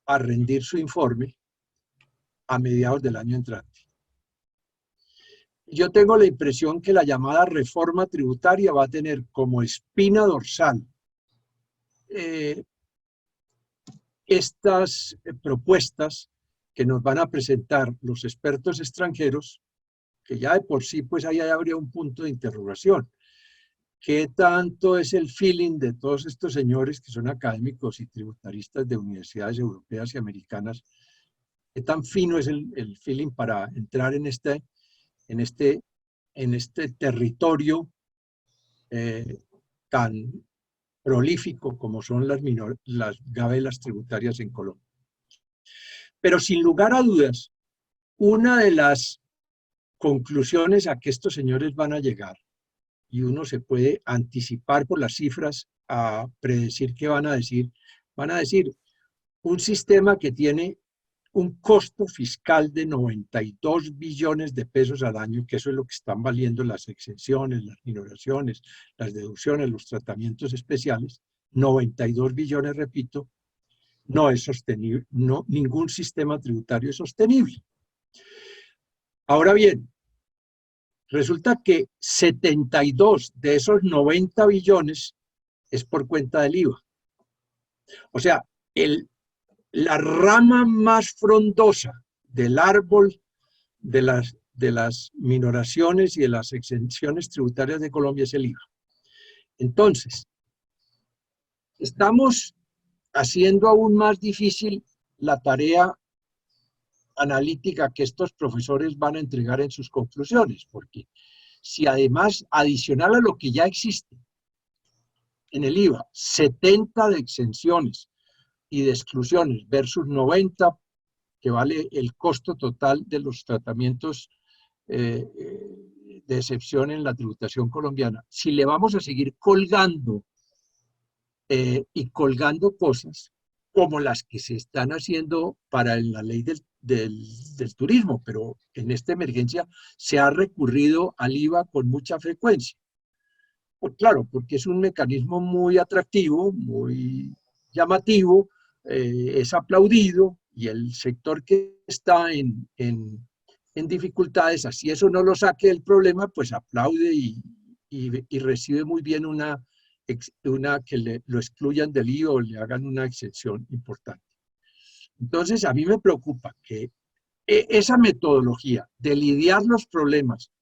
a rendir su informe a mediados del año entrante. Yo tengo la impresión que la llamada reforma tributaria va a tener como espina dorsal estas propuestas que nos van a presentar los expertos extranjeros, que ya de por sí pues ahí habría un punto de interrogación. ¿Qué tanto es el feeling de todos estos señores que son académicos y tributaristas de universidades europeas y americanas? ¿Qué tan fino es el feeling para entrar en este territorio tan prolífico como son las gabelas tributarias en Colombia? Pero sin lugar a dudas, una de las conclusiones a que estos señores van a llegar, y uno se puede anticipar por las cifras a predecir qué van a decir un sistema que tiene un costo fiscal de 92 billones de pesos al año, que eso es lo que están valiendo las exenciones, las minoraciones, las deducciones, los tratamientos especiales. 92 billones, repito, no es sostenible, no, ningún sistema tributario es sostenible. Ahora bien, resulta que 72 de esos 90 billones es por cuenta del IVA. O sea, la rama más frondosa del árbol de las minoraciones y de las exenciones tributarias de Colombia es el IVA. Entonces, estamos haciendo aún más difícil la tarea analítica que estos profesores van a entregar en sus conclusiones, porque si además, adicional a lo que ya existe en el IVA, 70 de exenciones y de exclusiones versus 90 que vale el costo total de los tratamientos de excepción en la tributación colombiana, si le vamos a seguir colgando y colgando cosas como las que se están haciendo para la ley del turismo, pero en esta emergencia se ha recurrido al IVA con mucha frecuencia. Pues claro, porque es un mecanismo muy atractivo, muy llamativo, es aplaudido, y el sector que está en dificultades, así eso no lo saque del problema, pues aplaude y recibe muy bien una que lo excluyan del IVA o le hagan una exención importante. Entonces, a mí me preocupa que esa metodología de lidiar los problemas,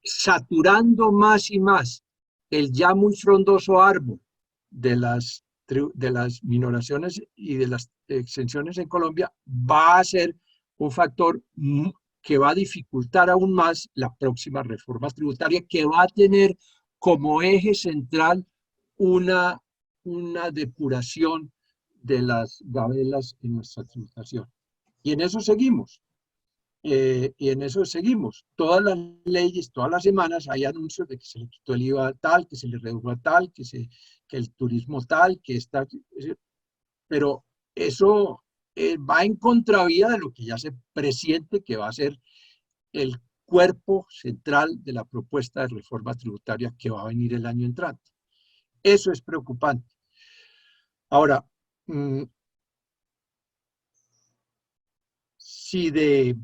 saturando más y más el ya muy frondoso árbol de las minoraciones y de las exenciones en Colombia, va a ser un factor que va a dificultar aún más la próxima reforma tributaria, que va a tener como eje central una depuración de las gabelas en nuestra tributación. Y en eso seguimos. Todas las leyes, todas las semanas hay anuncios de que se le quitó el IVA tal, que se le redujo a tal, que el turismo tal, que está... Pero eso va en contravía de lo que ya se presiente que va a ser el cuerpo central de la propuesta de reforma tributaria que va a venir el año entrante. Eso es preocupante. Ahora, si de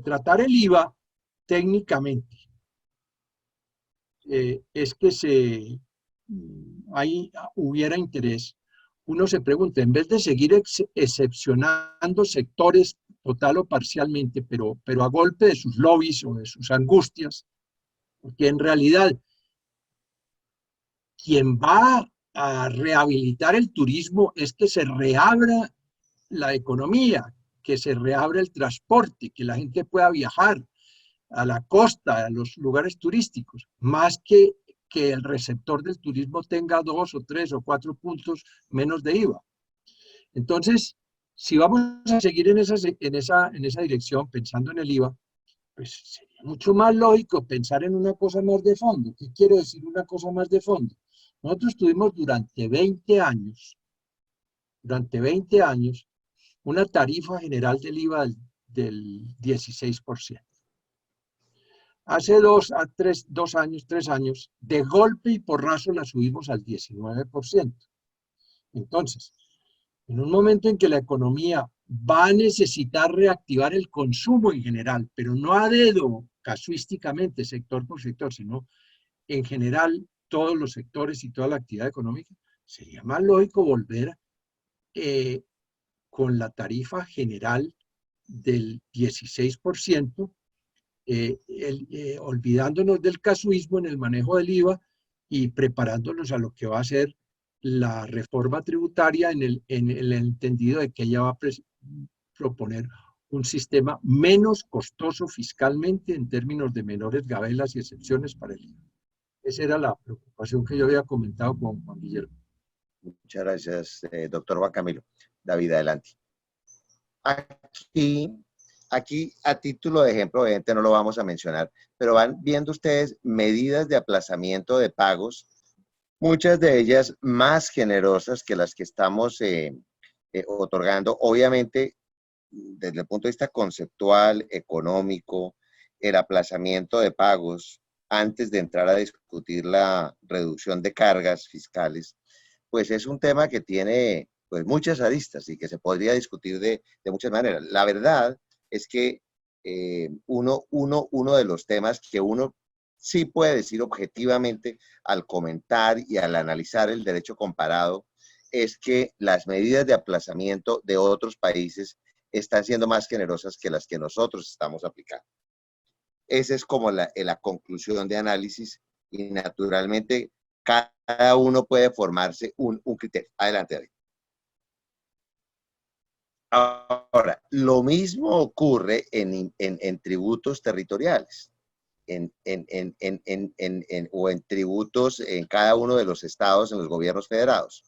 tratar el IVA técnicamente es que ahí hubiera interés, uno se pregunta, en vez de seguir excepcionando sectores total o parcialmente, pero a golpe de sus lobbies o de sus angustias, porque en realidad quien va a rehabilitar el turismo es que se reabra la economía, que se reabra el transporte, que la gente pueda viajar a la costa, a los lugares turísticos, más que que el receptor del turismo tenga 2 o 3 o 4 puntos menos de IVA. Entonces, si vamos a seguir en esa dirección, pensando en el IVA, pues sería mucho más lógico pensar en una cosa más de fondo. ¿Qué quiero decir una cosa más de fondo? Nosotros tuvimos durante 20 años, una tarifa general del IVA del 16%. Hace 3 años, de golpe y porrazo la subimos al 19%. Entonces, en un momento en que la economía va a necesitar reactivar el consumo en general, pero no a dedo, casuísticamente, sector por sector, sino en general todos los sectores y toda la actividad económica, sería más lógico volver con la tarifa general del 16%, olvidándonos del casuismo en el manejo del IVA y preparándonos a lo que va a ser la reforma tributaria en el entendido de que ella va a proponer un sistema menos costoso fiscalmente en términos de menores gabelas y excepciones para el IVA. Esa era la preocupación que yo había comentado con Juan Guillermo. Muchas gracias, doctor Juan Camilo. David, adelante. Aquí, a título de ejemplo, obviamente no lo vamos a mencionar, pero van viendo ustedes medidas de aplazamiento de pagos, muchas de ellas más generosas que las que estamos otorgando. Obviamente, desde el punto de vista conceptual, económico, el aplazamiento de pagos antes de entrar a discutir la reducción de cargas fiscales, pues es un tema que tiene pues muchas aristas y que se podría discutir de muchas maneras. La verdad es que uno de los temas que uno sí puede decir objetivamente al comentar y al analizar el derecho comparado es que las medidas de aplazamiento de otros países están siendo más generosas que las que nosotros estamos aplicando. Esa es como la conclusión de análisis y naturalmente cada uno puede formarse un criterio. Adelante, David. Ahora, lo mismo ocurre en tributos territoriales o en tributos en cada uno de los estados, en los gobiernos federados.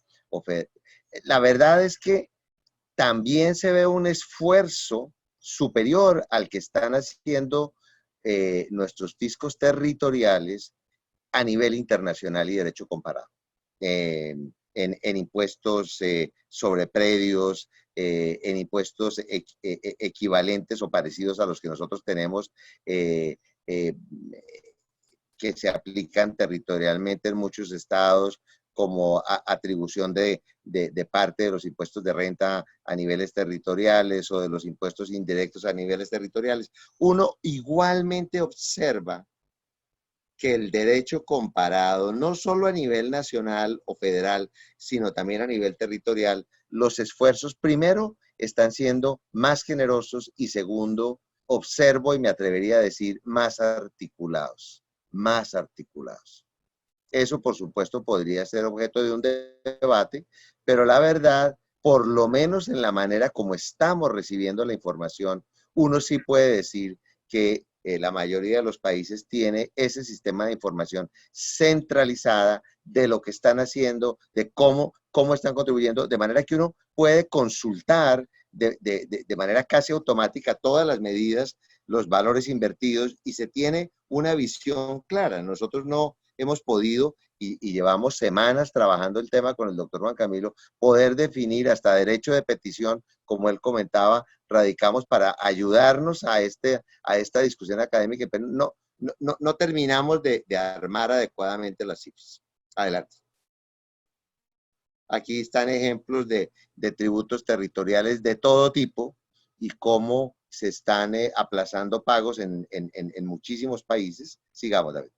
La verdad es que también se ve un esfuerzo superior al que están haciendo nuestros fiscos territoriales a nivel internacional y derecho comparado. En impuestos sobre predios, en impuestos equivalentes o parecidos a los que nosotros tenemos, que se aplican territorialmente en muchos estados, como atribución de parte de los impuestos de renta a niveles territoriales o de los impuestos indirectos a niveles territoriales. Uno igualmente observa que el derecho comparado, no solo a nivel nacional o federal, sino también a nivel territorial, los esfuerzos, primero, están siendo más generosos y segundo, observo y me atrevería a decir, más articulados, más articulados. Eso, por supuesto, podría ser objeto de un debate, pero la verdad, por lo menos en la manera como estamos recibiendo la información, uno sí puede decir que la mayoría de los países tiene ese sistema de información centralizada de lo que están haciendo, de cómo están contribuyendo, de manera que uno puede consultar de manera casi automática todas las medidas, los valores invertidos y se tiene una visión clara. Nosotros no hemos podido y llevamos semanas trabajando el tema con el doctor Juan Camilo, poder definir hasta derecho de petición, como él comentaba, radicamos para ayudarnos a esta discusión académica, pero no terminamos de armar adecuadamente las cifras. Adelante. Aquí están ejemplos de tributos territoriales de todo tipo y cómo se están aplazando pagos en muchísimos países. Sigamos, David.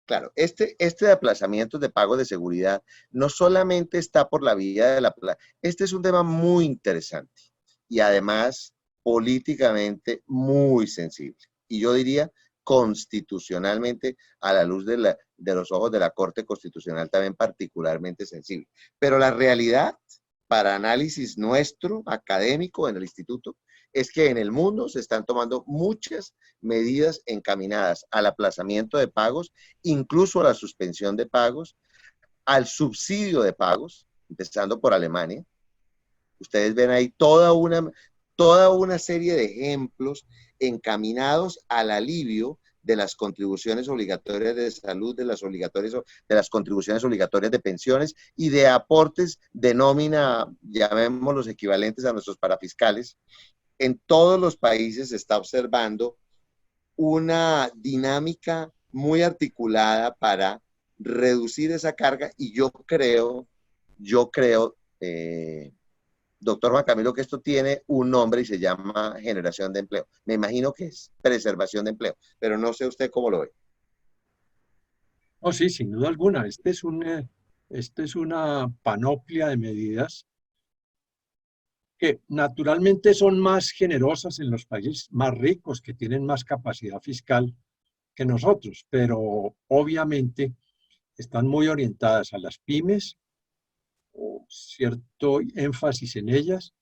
Claro, este de aplazamientos de pagos de seguridad no solamente está por la vía de este es un tema muy interesante y además políticamente muy sensible. Y yo diría constitucionalmente, a la luz de los ojos de la Corte Constitucional, también particularmente sensible. Pero la realidad, para análisis nuestro, académico en el instituto, es que en el mundo se están tomando muchas medidas encaminadas al aplazamiento de pagos, incluso a la suspensión de pagos, al subsidio de pagos, empezando por Alemania. Ustedes ven ahí toda una serie de ejemplos encaminados al alivio de las contribuciones obligatorias de salud, de las contribuciones obligatorias de pensiones y de aportes de nómina, llamemos los equivalentes a nuestros parafiscales. En todos los países se está observando una dinámica muy articulada para reducir esa carga y yo creo, doctor Juan Camilo, que esto tiene un nombre y se llama generación de empleo. Me imagino que es preservación de empleo, pero no sé usted cómo lo ve. Oh, sí, sin duda alguna. Este es una panoplia de medidas que naturalmente son más generosas en los países más ricos, que tienen más capacidad fiscal que nosotros, pero obviamente están muy orientadas a las pymes, o cierto énfasis en ellas,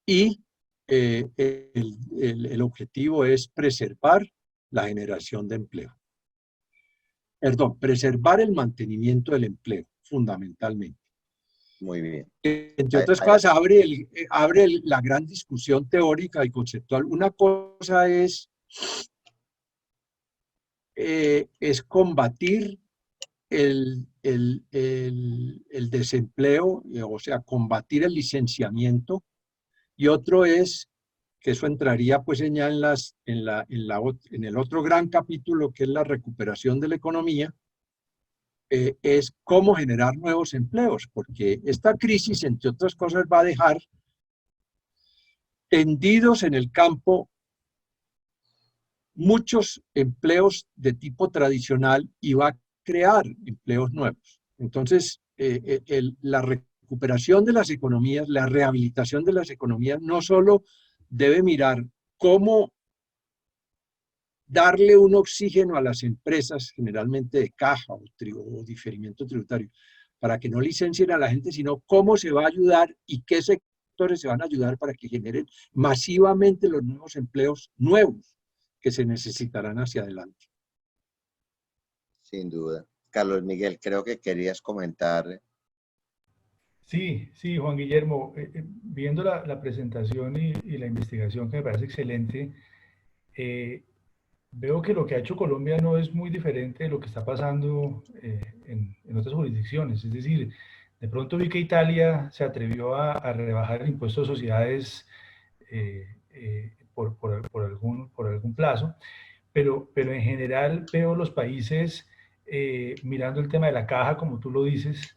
y el objetivo es preservar la generación de empleo. Perdón, preservar el mantenimiento del empleo, fundamentalmente. Muy bien. Entre otras cosas, abre la gran discusión teórica y conceptual. Una cosa es combatir el desempleo, o sea, combatir el licenciamiento, y otro es, que eso entraría pues ya en el otro gran capítulo, que es la recuperación de la economía, es cómo generar nuevos empleos, porque esta crisis, entre otras cosas, va a dejar tendidos en el campo muchos empleos de tipo tradicional y va a crear empleos nuevos. Entonces, la recuperación de las economías, la rehabilitación de las economías, no solo debe mirar cómo darle un oxígeno a las empresas, generalmente de caja o diferimiento tributario, para que no licencien a la gente, sino cómo se va a ayudar y qué sectores se van a ayudar para que generen masivamente los nuevos empleos nuevos que se necesitarán hacia adelante. Sin duda. Carlos Miguel, creo que querías comentar. Sí, sí, Juan Guillermo, viendo la presentación y la investigación que me parece excelente, veo que lo que ha hecho Colombia no es muy diferente de lo que está pasando en otras jurisdicciones. Es decir, de pronto vi que Italia se atrevió a rebajar el impuesto de sociedades por algún plazo, pero en general veo los países mirando el tema de la caja, como tú lo dices,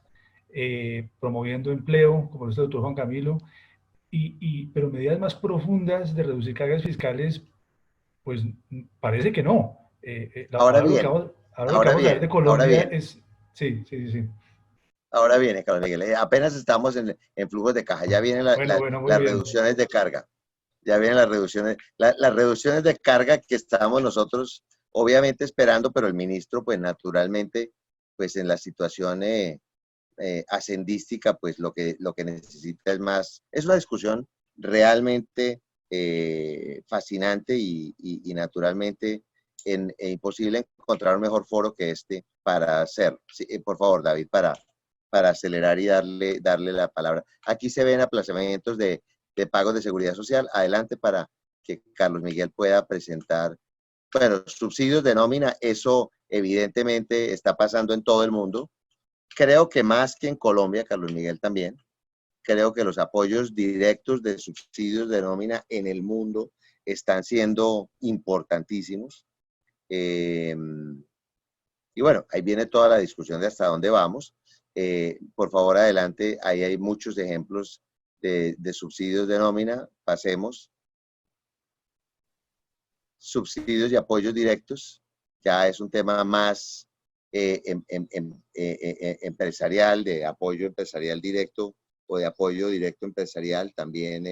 promoviendo empleo, como lo dice el doctor Juan Camilo, pero medidas más profundas de reducir cargas fiscales, pues parece que no. Ahora Ahora bien, lo que vamos a ver de ahora Colombia bien. es... Sí, sí, sí. Ahora viene, Carlos Miguel, apenas estamos en flujos de caja, ya vienen Bueno, muy las bien. reducciones de carga, ya vienen las reducciones de carga que estamos nosotros obviamente esperando, pero el ministro pues naturalmente pues en la situación ascendística pues lo que necesita es más, es una discusión realmente fascinante y naturalmente imposible encontrar un mejor foro que este para hacer. Sí, por favor, David, para acelerar y darle la palabra. Aquí se ven aplazamientos de pagos de seguridad social. Adelante para que Carlos Miguel pueda presentar. Bueno, subsidios de nómina, eso evidentemente está pasando en todo el mundo. Creo que más que en Colombia, Carlos Miguel también. Creo que los apoyos directos de subsidios de nómina en el mundo están siendo importantísimos. Y bueno, ahí viene toda la discusión de hasta dónde vamos. Por favor, adelante. Ahí hay muchos ejemplos de subsidios de nómina. Pasemos. Subsidios y apoyos directos. Ya es un tema más empresarial, de apoyo empresarial directo o de apoyo directo empresarial. También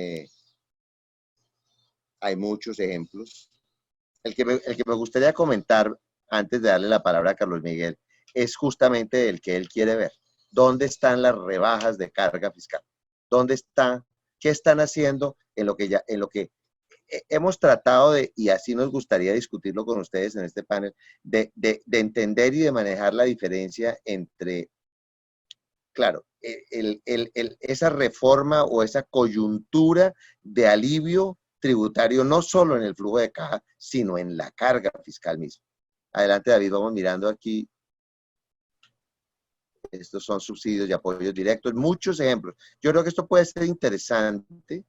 hay muchos ejemplos. El que me gustaría comentar antes de darle la palabra a Carlos Miguel es justamente el que él quiere ver. ¿Dónde están las rebajas de carga fiscal? ¿Dónde está? ¿Qué están haciendo en lo que hemos tratado de, y así nos gustaría discutirlo con ustedes en este panel, de entender y de manejar la diferencia entre, claro, esa reforma o esa coyuntura de alivio tributario, no solo en el flujo de caja, sino en la carga fiscal misma. Adelante, David, vamos mirando aquí. Estos son subsidios y apoyos directos, muchos ejemplos. Yo creo que esto puede ser interesante.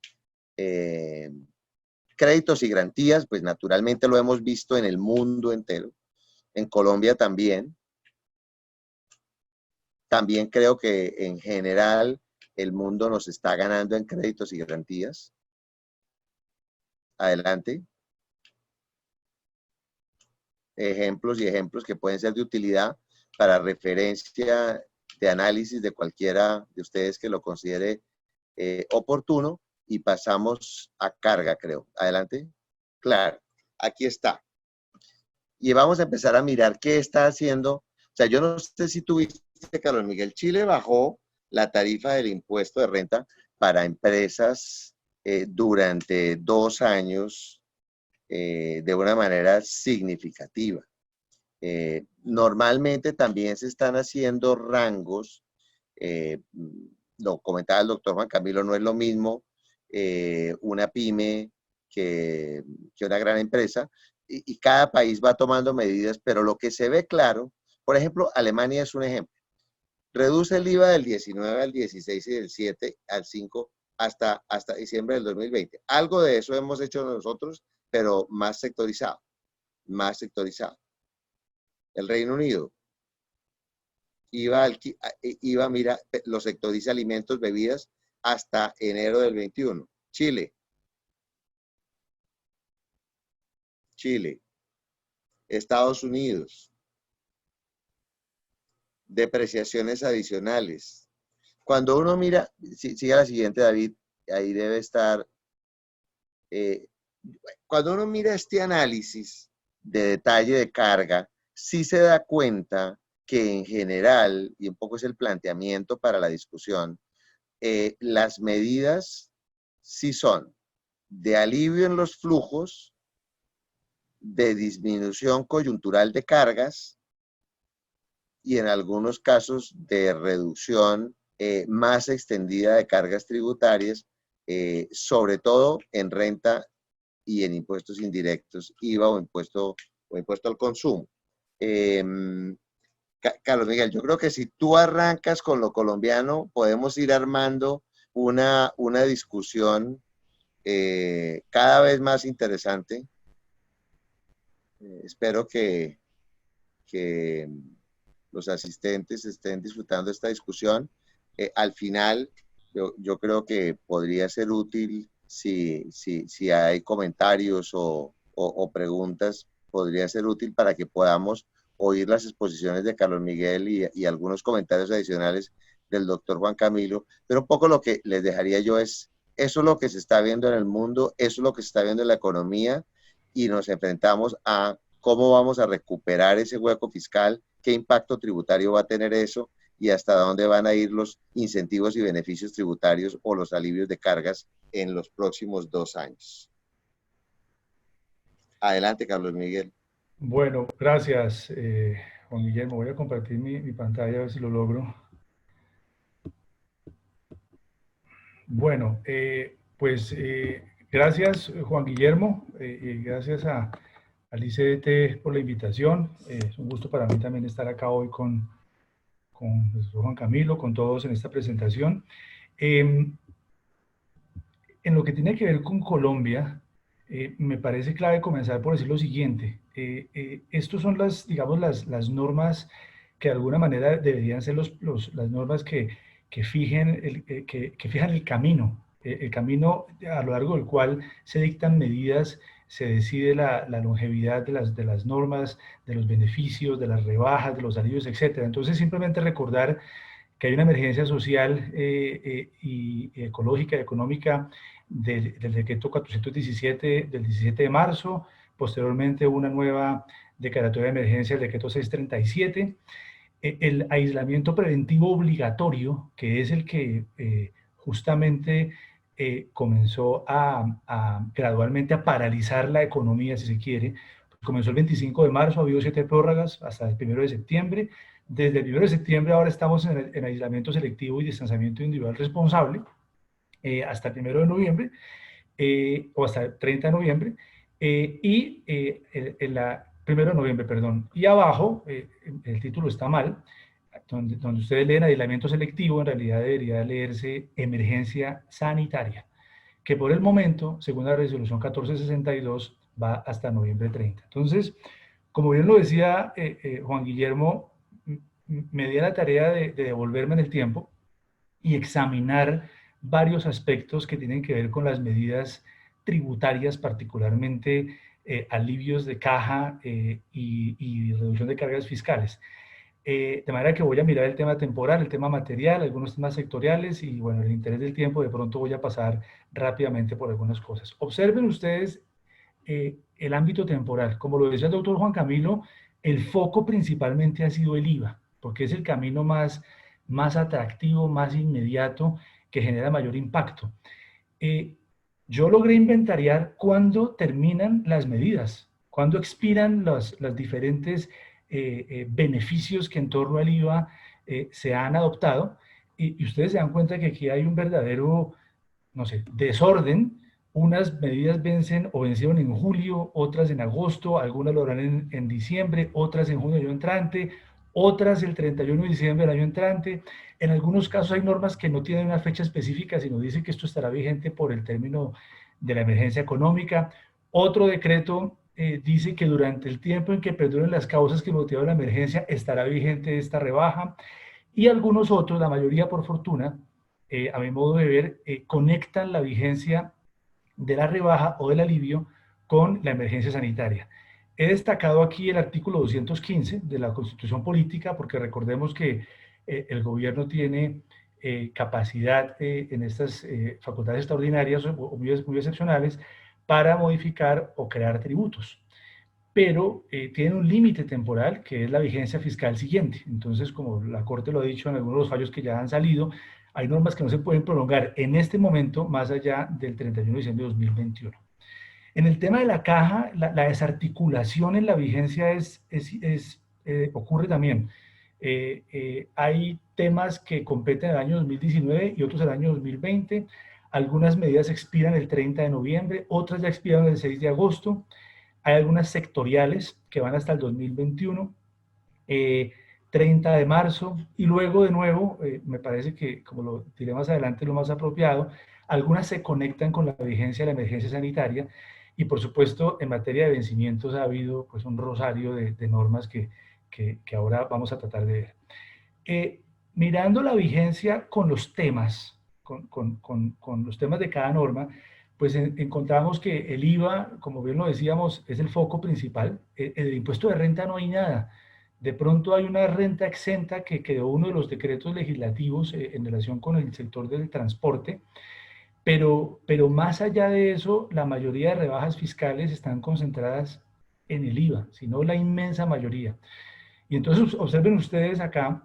Créditos y garantías, pues naturalmente lo hemos visto en el mundo entero. En Colombia también. También creo que en general el mundo nos está ganando en créditos y garantías. Adelante. Ejemplos y ejemplos que pueden ser de utilidad para referencia de análisis de cualquiera de ustedes que lo considere oportuno. Y pasamos a carga, creo. Adelante. Claro, aquí está. Y vamos a empezar a mirar qué está haciendo. O sea, yo no sé si tuviste, Carlos Miguel, Chile bajó la tarifa del impuesto de renta para empresas durante 2 años de una manera significativa. Normalmente también se están haciendo rangos, lo comentaba el doctor Juan Camilo, no es lo mismo una pyme que una gran empresa, y cada país va tomando medidas, pero lo que se ve claro, por ejemplo, Alemania es un ejemplo, reduce el IVA del 19 al 16 y del 7 al 5 hasta diciembre del 2020. Algo de eso hemos hecho nosotros, pero más sectorizado, más sectorizado. El Reino Unido, IVA, mira, lo sectoriza alimentos, bebidas, hasta enero del 21. Chile. Estados Unidos. Depreciaciones adicionales. Cuando uno mira, sigue la siguiente, David, ahí debe estar. Cuando uno mira este análisis de detalle de carga, sí se da cuenta que en general, y un poco es el planteamiento para la discusión, las medidas sí son de alivio en los flujos, de disminución coyuntural de cargas y en algunos casos de reducción más extendida de cargas tributarias, sobre todo en renta y en impuestos indirectos, IVA o impuesto al consumo. Carlos Miguel, yo creo que si tú arrancas con lo colombiano, podemos ir armando una discusión cada vez más interesante. Espero que los asistentes estén disfrutando esta discusión. Al final, yo creo que podría ser útil si hay comentarios o preguntas, podría ser útil para que podamos oír las exposiciones de Carlos Miguel y algunos comentarios adicionales del doctor Juan Camilo, pero un poco lo que les dejaría yo es, eso es lo que se está viendo en el mundo, eso es lo que se está viendo en la economía, y nos enfrentamos a cómo vamos a recuperar ese hueco fiscal, qué impacto tributario va a tener eso, y hasta dónde van a ir los incentivos y beneficios tributarios o los alivios de cargas en los próximos 2 años. Adelante, Carlos Miguel. Bueno, gracias, Juan Guillermo. Voy a compartir mi pantalla a ver si lo logro. Bueno, pues gracias, Juan Guillermo, y gracias al ICDT por la invitación. Es un gusto para mí también estar acá hoy con el profesor Juan Camilo, con todos en esta presentación. En lo que tiene que ver con Colombia, me parece clave comenzar por decir lo siguiente. Estos son digamos, las normas que de alguna manera deberían ser las normas que fijan el camino a lo largo del cual se dictan medidas, se decide la longevidad de las normas, de los beneficios, de las rebajas, de los alivios, etc. Entonces, simplemente recordar que hay una emergencia social y ecológica y económica del decreto 417 del 17 de marzo, posteriormente una nueva declaratoria de emergencia, el decreto 637, el aislamiento preventivo obligatorio, que es el que justamente comenzó gradualmente a paralizar la economía, si se quiere. Comenzó el 25 de marzo, ha habido 7 prórrogas hasta el 1 de septiembre. Desde el 1 de septiembre ahora estamos en aislamiento selectivo y distanciamiento individual responsable hasta el 1 de noviembre, o hasta el 30 de noviembre, el 1 de noviembre, perdón. Y abajo, el título está mal, donde ustedes leen aislamiento selectivo, en realidad debería leerse emergencia sanitaria, que por el momento, según la resolución 1462, va hasta noviembre 30. Entonces, como bien lo decía Juan Guillermo, me di a la tarea de devolverme en el tiempo y examinar varios aspectos que tienen que ver con las medidas tributarias, particularmente alivios de caja y reducción de cargas fiscales. De manera que voy a mirar el tema temporal, el tema material, algunos temas sectoriales y bueno, el interés del tiempo, de pronto voy a pasar rápidamente por algunas cosas. Observen ustedes el ámbito temporal. Como lo decía el doctor Juan Camilo, el foco principalmente ha sido el IVA, porque es el camino más atractivo, más inmediato, que genera mayor impacto. Yo logré inventariar cuándo terminan las medidas, cuándo expiran los diferentes beneficios que en torno al IVA se han adoptado, y ustedes se dan cuenta que aquí hay un verdadero, no sé, desorden. Unas medidas vencen o vencieron en julio, otras en agosto, algunas lo harán en diciembre, otras en junio del año entrante, otras el 31 de diciembre del año entrante. En algunos casos hay normas que no tienen una fecha específica, sino dicen que esto estará vigente por el término de la emergencia económica. Otro decreto dice que durante el tiempo en que perduren las causas que motivaron la emergencia estará vigente esta rebaja. Y algunos otros, la mayoría por fortuna, a mi modo de ver, conectan la vigencia de la rebaja o del alivio con la emergencia sanitaria. He destacado aquí el artículo 215 de la Constitución Política, porque recordemos que el gobierno tiene capacidad en estas facultades extraordinarias o muy excepcionales para modificar o crear tributos, pero tiene un límite temporal que es la vigencia fiscal siguiente. Entonces, como la Corte lo ha dicho en algunos de los fallos que ya han salido, hay normas que no se pueden prolongar en este momento más allá del 31 de diciembre de 2021. En el tema de la caja, la desarticulación en la vigencia ocurre también. Hay temas que competen el año 2019 y otros el año 2020. Algunas medidas expiran el 30 de noviembre, otras ya expiran el 6 de agosto. Hay algunas sectoriales que van hasta el 2021. 30 de marzo, y luego de nuevo, me parece que, como lo diré más adelante, lo más apropiado, algunas se conectan con la vigencia de la emergencia sanitaria, y por supuesto, en materia de vencimientos ha habido pues un rosario de normas que ahora vamos a tratar de ver. Mirando la vigencia con los temas, con los temas de cada norma, pues encontramos que el IVA, como bien lo decíamos, es el foco principal. El impuesto de renta no hay nada. De pronto hay una renta exenta que quedó uno de los decretos legislativos en relación con el sector del transporte, pero más allá de eso, la mayoría de rebajas fiscales están concentradas en el IVA, sino la inmensa mayoría. Y entonces observen ustedes acá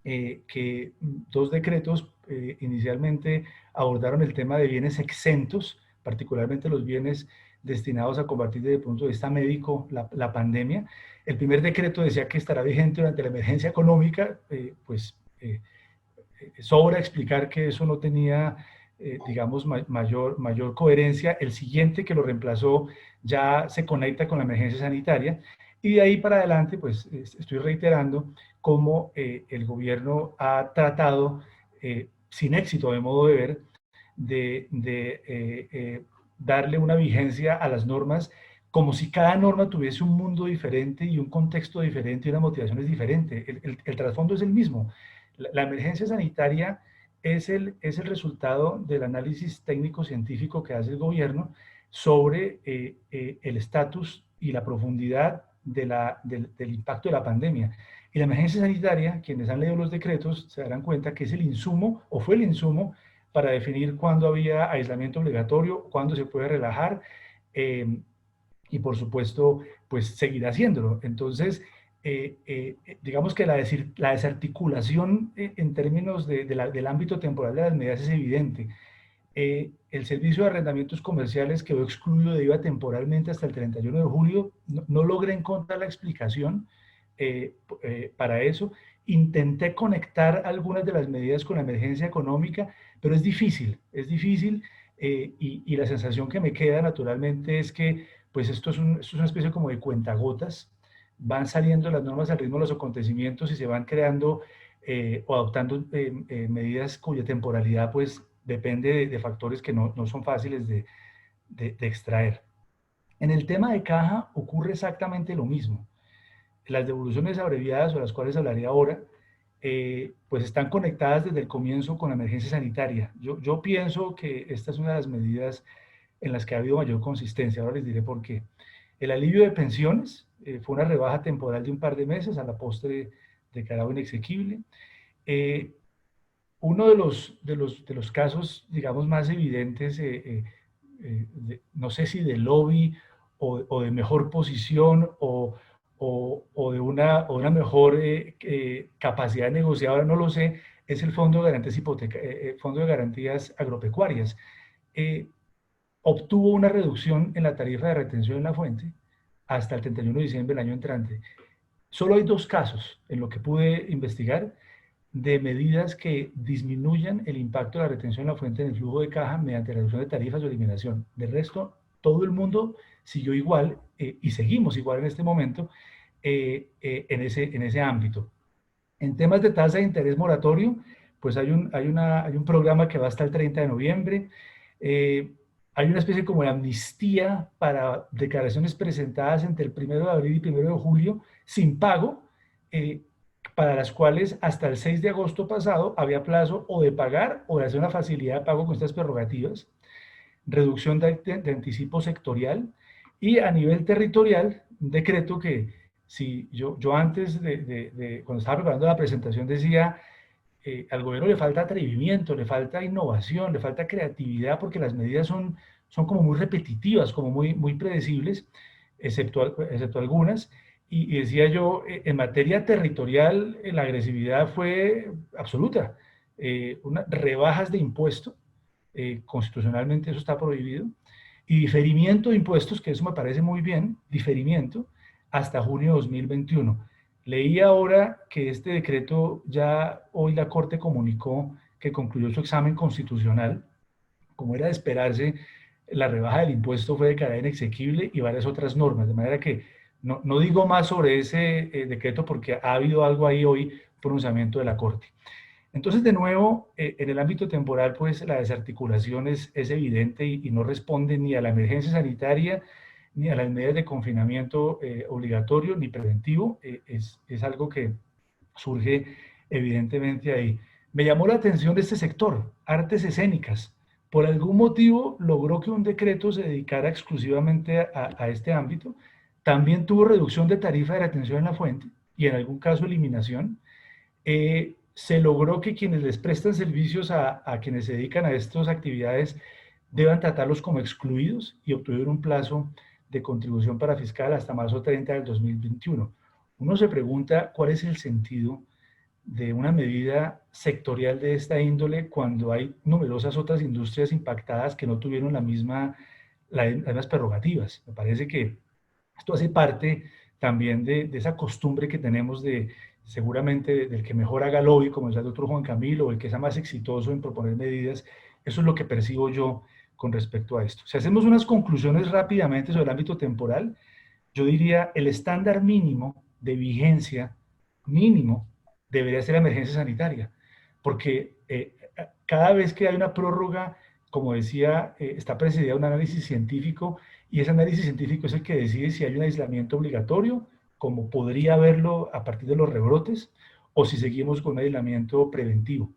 que dos decretos inicialmente abordaron el tema de bienes exentos, particularmente los bienes destinados a combatir desde el punto de vista médico la pandemia. El primer decreto decía que estará vigente durante la emergencia económica, sobra explicar que eso no tenía, digamos, mayor coherencia. El siguiente que lo reemplazó ya se conecta con la emergencia sanitaria, y de ahí para adelante, pues estoy reiterando cómo el gobierno ha tratado, sin éxito, de modo de ver, de darle una vigencia a las normas, como si cada norma tuviese un mundo diferente y un contexto diferente y una motivación es diferente. El trasfondo es el mismo. La emergencia sanitaria es el resultado del análisis técnico-científico que hace el gobierno sobre el estatus y la profundidad del impacto de la pandemia. Y la emergencia sanitaria, quienes han leído los decretos, se darán cuenta que es el insumo, o fue el insumo, para definir cuándo había aislamiento obligatorio, cuándo se puede relajar, y por supuesto, pues seguirá haciéndolo. Entonces, digamos que la desarticulación en términos del ámbito temporal de las medidas es evidente. El servicio de arrendamientos comerciales quedó excluido de IVA temporalmente hasta el 31 de julio. No logré encontrar la explicación para eso. Intenté conectar algunas de las medidas con la emergencia económica, pero es difícil, y la sensación que me queda naturalmente es que pues esto es una especie como de cuentagotas. Van saliendo las normas al ritmo de los acontecimientos y se van creando o adoptando medidas cuya temporalidad pues depende de factores que no son fáciles de extraer. En el tema de caja ocurre exactamente lo mismo. Las devoluciones abreviadas, o las cuales hablaré ahora, pues están conectadas desde el comienzo con la emergencia sanitaria. Yo pienso que esta es una de las medidas en las que ha habido mayor consistencia. Ahora les diré por qué. El alivio de pensiones fue una rebaja temporal de un par de meses, a la postre declarado inexequible. Uno de los casos, digamos, más evidentes, no sé si de lobby o de mejor posición o de una mejor capacidad negociadora, no lo sé, es el Fondo de Garantías Agropecuarias. Obtuvo una reducción en la tarifa de retención en la fuente hasta el 31 de diciembre del año entrante. Solo hay 2 casos en lo que pude investigar de medidas que disminuyan el impacto de la retención en la fuente en el flujo de caja mediante reducción de tarifas o eliminación. De resto, todo el mundo siguió igual y seguimos igual en este momento en ese ámbito. En temas de tasa de interés moratorio, pues hay un programa que va hasta el 30 de noviembre. Hay una especie como de amnistía para declaraciones presentadas entre el 1 de abril y 1 de julio sin pago, para las cuales hasta el 6 de agosto pasado había plazo o de pagar o de hacer una facilidad de pago con estas prerrogativas, reducción de anticipo sectorial y a nivel territorial, un decreto que si yo antes cuando estaba preparando la presentación decía, al gobierno le falta atrevimiento, le falta innovación, le falta creatividad porque las medidas son como muy repetitivas, como muy predecibles, excepto algunas. Y decía yo, en materia territorial, la agresividad fue absoluta. Rebajas de impuesto, constitucionalmente eso está prohibido, y diferimiento de impuestos, que eso me parece muy bien, diferimiento, hasta junio de 2021. Leí ahora que este decreto ya hoy la Corte comunicó que concluyó su examen constitucional. Como era de esperarse, la rebaja del impuesto fue declarada inexequible y varias otras normas, de manera que no digo más sobre ese decreto porque ha habido algo ahí hoy, pronunciamiento de la Corte. Entonces, de nuevo, en el ámbito temporal, pues la desarticulación es evidente y no responde ni a la emergencia sanitaria, ni a las medidas de confinamiento obligatorio, ni preventivo. Es algo que surge evidentemente ahí. Me llamó la atención de este sector, artes escénicas. Por algún motivo logró que un decreto se dedicara exclusivamente a este ámbito. También tuvo reducción de tarifa de retención en la fuente y en algún caso eliminación. Se logró que quienes les prestan servicios a quienes se dedican a estas actividades deban tratarlos como excluidos y obtuvieron un plazo de contribución para fiscal hasta marzo 30 del 2021. Uno se pregunta cuál es el sentido de una medida sectorial de esta índole cuando hay numerosas otras industrias impactadas que no tuvieron las mismas prerrogativas. Me parece que esto hace parte también de esa costumbre que tenemos seguramente del que mejor haga lobby, como decía el doctor Juan Camilo, o el que sea más exitoso en proponer medidas. Eso es lo que percibo yo con respecto a esto. Si hacemos unas conclusiones rápidamente sobre el ámbito temporal, yo diría el estándar mínimo de vigencia, mínimo, debería ser la emergencia sanitaria, porque cada vez que hay una prórroga, como decía, está precedida de un análisis científico, y ese análisis científico es el que decide si hay un aislamiento obligatorio, como podría haberlo a partir de los rebrotes, o si seguimos con un aislamiento preventivo.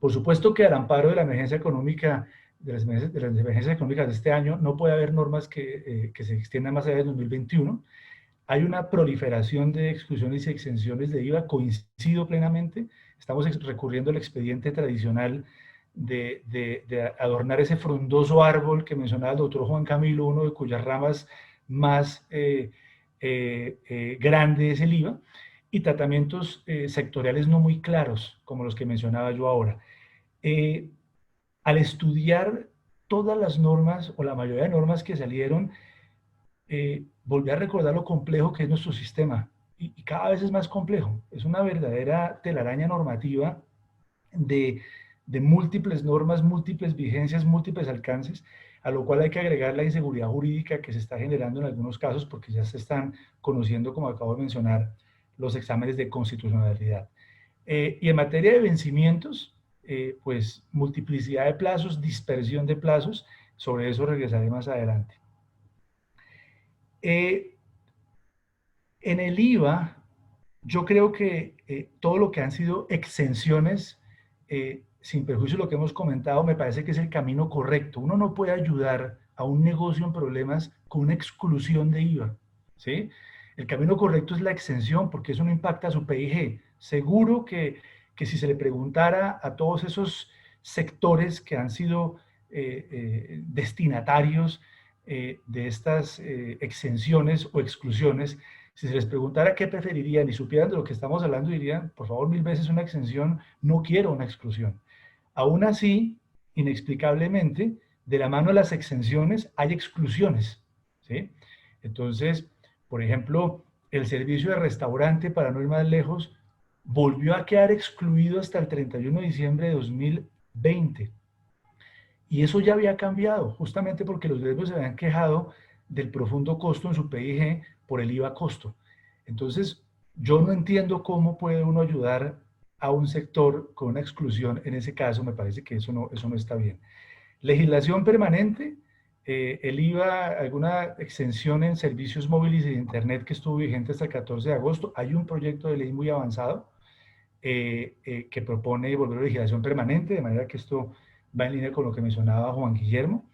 Por supuesto que al amparo de la emergencia económica, de las emergencias económicas de este año, no puede haber normas que se extiendan más allá de 2021. Hay una proliferación de exclusiones y exenciones de IVA, coincido plenamente. Estamos recurriendo al expediente tradicional de adornar ese frondoso árbol que mencionaba el doctor Juan Camilo, uno de cuyas ramas más grande es el IVA, y tratamientos sectoriales no muy claros, como los que mencionaba yo ahora. al estudiar todas las normas o la mayoría de normas que salieron, volví a recordar lo complejo que es nuestro sistema y cada vez es más complejo. Es una verdadera telaraña normativa de múltiples normas, múltiples vigencias, múltiples alcances, a lo cual hay que agregar la inseguridad jurídica que se está generando en algunos casos porque ya se están conociendo, como acabo de mencionar, los exámenes de constitucionalidad. Y en materia de vencimientos, pues multiplicidad de plazos, dispersión de plazos, sobre eso regresaré más adelante. En el IVA, yo creo que todo lo que han sido exenciones, sin perjuicio de lo que hemos comentado, me parece que es el camino correcto. Uno no puede ayudar a un negocio en problemas con una exclusión de IVA, ¿sí? El camino correcto es la exención porque eso no impacta a su PIG. Seguro que si se le preguntara a todos esos sectores que han sido destinatarios de estas exenciones o exclusiones, si se les preguntara qué preferirían y supieran de lo que estamos hablando, dirían, por favor, 1000 veces una exención, no quiero una exclusión. Aún así, inexplicablemente, de la mano de las exenciones hay exclusiones, ¿sí? Entonces, por ejemplo, el servicio de restaurante, para no ir más lejos, volvió a quedar excluido hasta el 31 de diciembre de 2020. Y eso ya había cambiado, justamente porque los gremios se habían quejado del profundo costo en su PIG por el IVA costo. Entonces, yo no entiendo cómo puede uno ayudar a un sector con una exclusión. En ese caso, me parece que eso no está bien. Legislación permanente, el IVA, alguna exención en servicios móviles y de Internet que estuvo vigente hasta el 14 de agosto. Hay un proyecto de ley muy avanzado que propone volver a legislación permanente, de manera que esto va en línea con lo que mencionaba Juan Guillermo.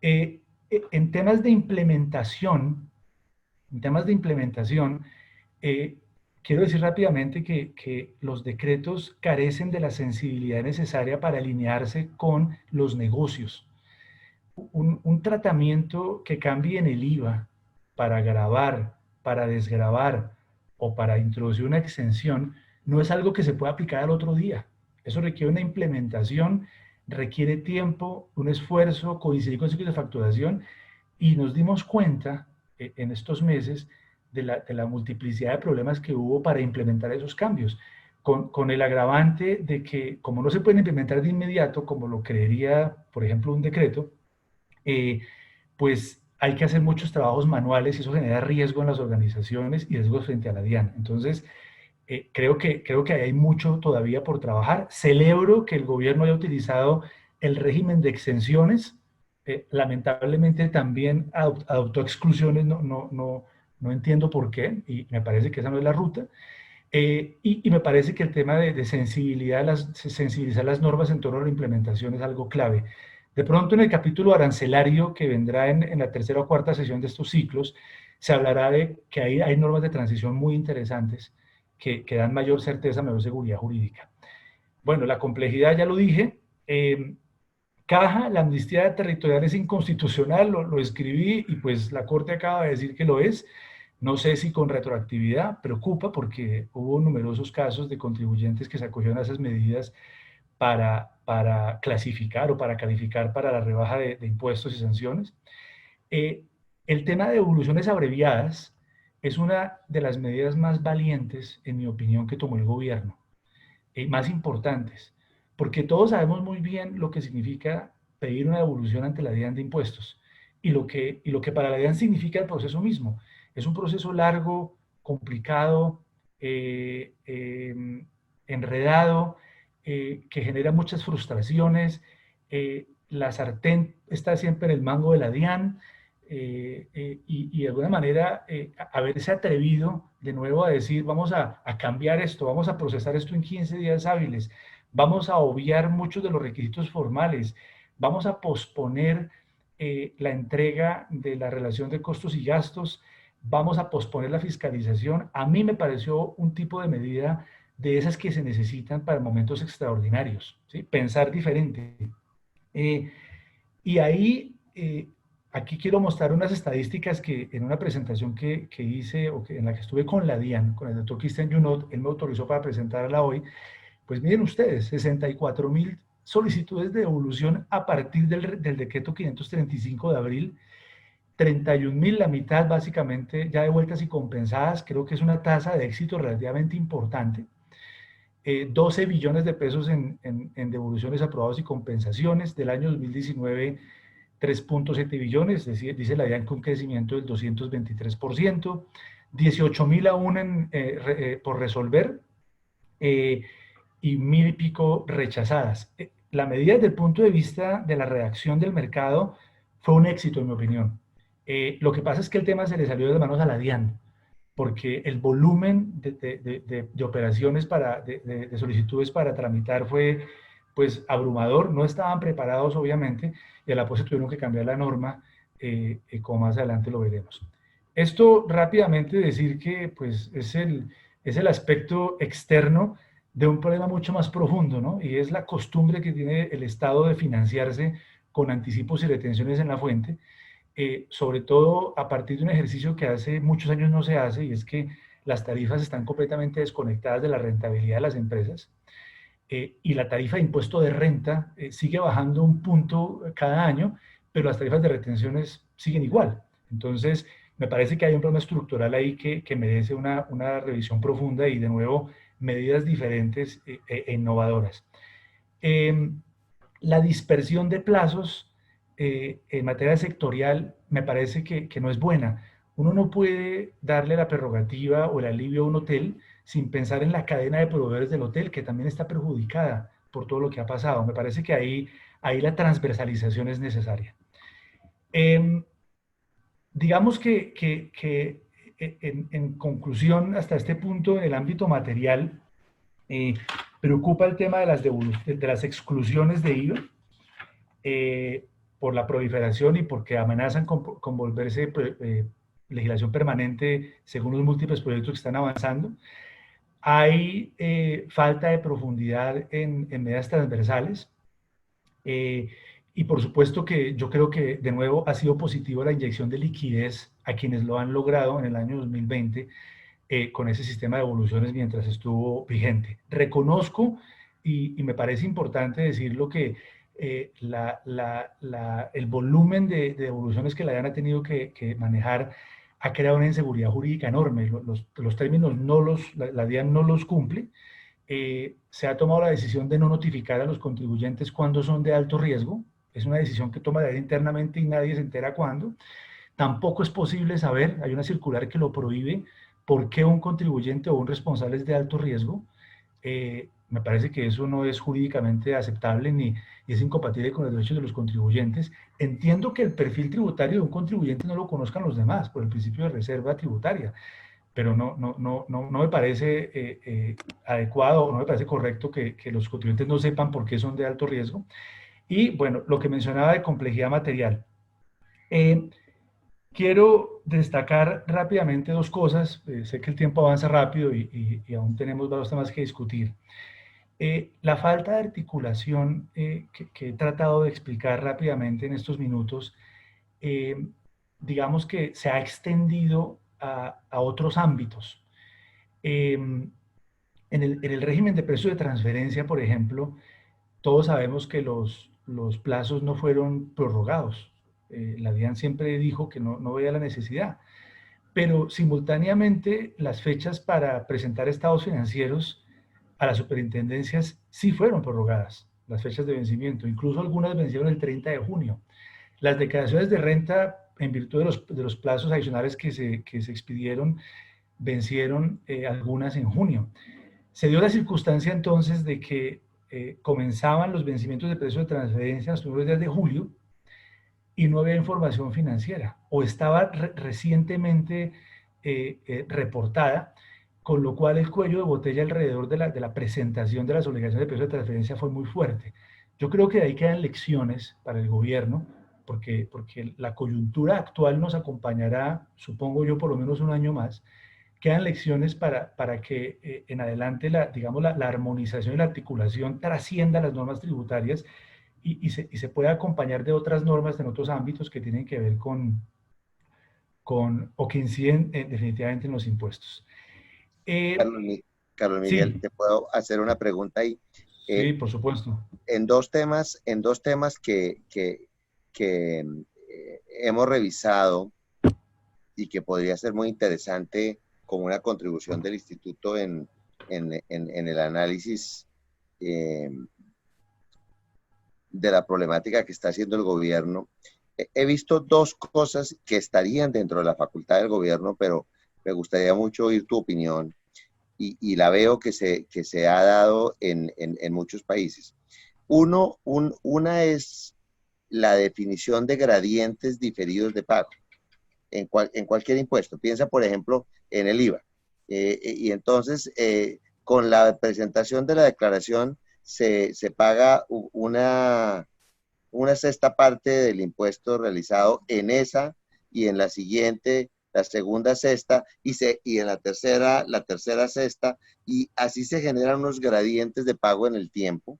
En temas de implementación, quiero decir rápidamente que los decretos carecen de la sensibilidad necesaria para alinearse con los negocios. Un tratamiento que cambie en el IVA para gravar, para desgravar o para introducir una exención no es algo que se pueda aplicar al otro día. Eso requiere una implementación, requiere tiempo, un esfuerzo, coincidir con ciclos de facturación, y nos dimos cuenta en estos meses de la multiplicidad de problemas que hubo para implementar esos cambios, con el agravante de que como no se pueden implementar de inmediato, como lo creería, por ejemplo, un decreto, pues hay que hacer muchos trabajos manuales y eso genera riesgo en las organizaciones y riesgos frente a la DIAN. Entonces, creo que hay mucho todavía por trabajar. Celebro que el gobierno haya utilizado el régimen de exenciones. Lamentablemente también adoptó exclusiones, no entiendo por qué, y me parece que esa no es la ruta. Y me parece que el tema de sensibilizar las normas en torno a la implementación es algo clave. De pronto en el capítulo arancelario que vendrá en la tercera o cuarta sesión de estos ciclos, se hablará de que hay normas de transición muy interesantes que dan mayor certeza, mayor seguridad jurídica. Bueno, la complejidad ya lo dije. Caja, la amnistía territorial es inconstitucional, lo escribí y pues la Corte acaba de decir que lo es. No sé si con retroactividad, preocupa porque hubo numerosos casos de contribuyentes que se acogieron a esas medidas para clasificar o para calificar para la rebaja de impuestos y sanciones. El tema de devoluciones abreviadas es una de las medidas más valientes, en mi opinión, que tomó el gobierno, más importantes, porque todos sabemos muy bien lo que significa pedir una devolución ante la DIAN de impuestos y lo que para la DIAN significa el proceso mismo. Es un proceso largo, complicado, enredado, que genera muchas frustraciones. La sartén está siempre en el mango de la DIAN y de alguna manera haberse atrevido de nuevo a decir vamos a cambiar esto, vamos a procesar esto en 15 días hábiles, vamos a obviar muchos de los requisitos formales, vamos a posponer la entrega de la relación de costos y gastos, vamos a posponer la fiscalización. A mí me pareció un tipo de medida de esas que se necesitan para momentos extraordinarios, ¿sí? Pensar diferente. Y ahí, aquí quiero mostrar unas estadísticas que en una presentación que hice, en la que estuve con la DIAN, con el doctor Cristian Junot, él me autorizó para presentarla hoy. Pues miren ustedes, 64.000 solicitudes de devolución a partir del decreto 535 de abril. 31.000, la mitad básicamente ya devueltas y compensadas. Creo que es una tasa de éxito relativamente importante. 12 billones de pesos en devoluciones aprobados y compensaciones. Del año 2019, 3.7 billones, dice la DIAN, con un crecimiento del 223%. 18.000 aún por resolver y 1.000 y pico rechazadas. La medida desde el punto de vista de la redacción del mercado fue un éxito, en mi opinión. Lo que pasa es que el tema se le salió de las manos a la DIAN, porque el volumen de operaciones, de solicitudes para tramitar fue pues abrumador. No estaban preparados, obviamente, y a la postre tuvieron que cambiar la norma, como más adelante lo veremos. Esto rápidamente decir que pues, es el aspecto externo de un problema mucho más profundo, ¿no? Y es la costumbre que tiene el Estado de financiarse con anticipos y retenciones en la fuente, sobre todo a partir de un ejercicio que hace muchos años no se hace, y es que las tarifas están completamente desconectadas de la rentabilidad de las empresas, y la tarifa de impuesto de renta sigue bajando un punto cada año, pero las tarifas de retenciones siguen igual. Entonces, me parece que hay un problema estructural ahí que merece una revisión profunda y, de nuevo, medidas diferentes e innovadoras. La dispersión de plazos en materia sectorial me parece que no es buena. Uno no puede darle la prerrogativa o el alivio a un hotel sin pensar en la cadena de proveedores del hotel, que también está perjudicada por todo lo que ha pasado. Me parece que ahí la transversalización es necesaria. Digamos que en conclusión, hasta este punto, en el ámbito material, preocupa el tema de las exclusiones de IVA, por la proliferación y porque amenazan con volverse legislación permanente según los múltiples proyectos que están avanzando. Hay falta de profundidad en medidas transversales. Y por supuesto que yo creo que, de nuevo, ha sido positivo la inyección de liquidez a quienes lo han logrado en el año 2020 con ese sistema de devoluciones mientras estuvo vigente. Reconozco, y me parece importante decirlo, que el volumen de devoluciones que la DIAN ha tenido que manejar ha creado una inseguridad jurídica enorme. Los términos la DIAN no los cumple. Se ha tomado la decisión de no notificar a los contribuyentes cuando son de alto riesgo. Es una decisión que toma la DIAN internamente y nadie se entera cuándo. Tampoco es posible saber, hay una circular que lo prohíbe, por qué un contribuyente o un responsable es de alto riesgo. Me parece que eso no es jurídicamente aceptable ni es incompatible con los derechos de los contribuyentes. Entiendo que el perfil tributario de un contribuyente no lo conozcan los demás por el principio de reserva tributaria, pero no me parece adecuado, no me parece correcto que los contribuyentes no sepan por qué son de alto riesgo. Y bueno, lo que mencionaba de complejidad material. Quiero destacar rápidamente dos cosas. Sé que el tiempo avanza rápido y aún tenemos varios temas que discutir. La falta de articulación que he tratado de explicar rápidamente en estos minutos, digamos que se ha extendido a otros ámbitos. En el régimen de precio de transferencia, por ejemplo, todos sabemos que los plazos no fueron prorrogados. La DIAN siempre dijo que no veía la necesidad, pero simultáneamente las fechas para presentar estados financieros a las superintendencias sí fueron prorrogadas, las fechas de vencimiento, incluso algunas vencieron el 30 de junio. Las declaraciones de renta, en virtud de los plazos adicionales que se expidieron, vencieron algunas en junio. Se dio la circunstancia entonces de que comenzaban los vencimientos de precio de transferencia los primeros días de julio y no había información financiera o estaba recientemente reportada, con lo cual el cuello de botella alrededor de la presentación de las obligaciones de precio de transferencia fue muy fuerte. Yo creo que de ahí quedan lecciones para el gobierno, porque la coyuntura actual nos acompañará, supongo yo, por lo menos un año más. Quedan lecciones para que en adelante la armonización y la articulación trascienda las normas tributarias y se pueda acompañar de otras normas en otros ámbitos que tienen que ver o que inciden definitivamente en los impuestos. Carlos Miguel, Sí. ¿te puedo hacer una pregunta ahí? Sí, por supuesto. en dos temas que hemos revisado y que podría ser muy interesante como una contribución del instituto en el análisis de la problemática que está haciendo el gobierno. He visto dos cosas que estarían dentro de la facultad del gobierno, pero me gustaría mucho oír tu opinión y la veo que se ha dado en muchos países. Una es la definición de gradientes diferidos de pago en cualquier impuesto. Piensa, por ejemplo, en el IVA. Y entonces, con la presentación de la declaración, se paga una sexta parte del impuesto realizado en esa y en la siguiente, la segunda sexta, y en la tercera sexta, y así se generan unos gradientes de pago en el tiempo.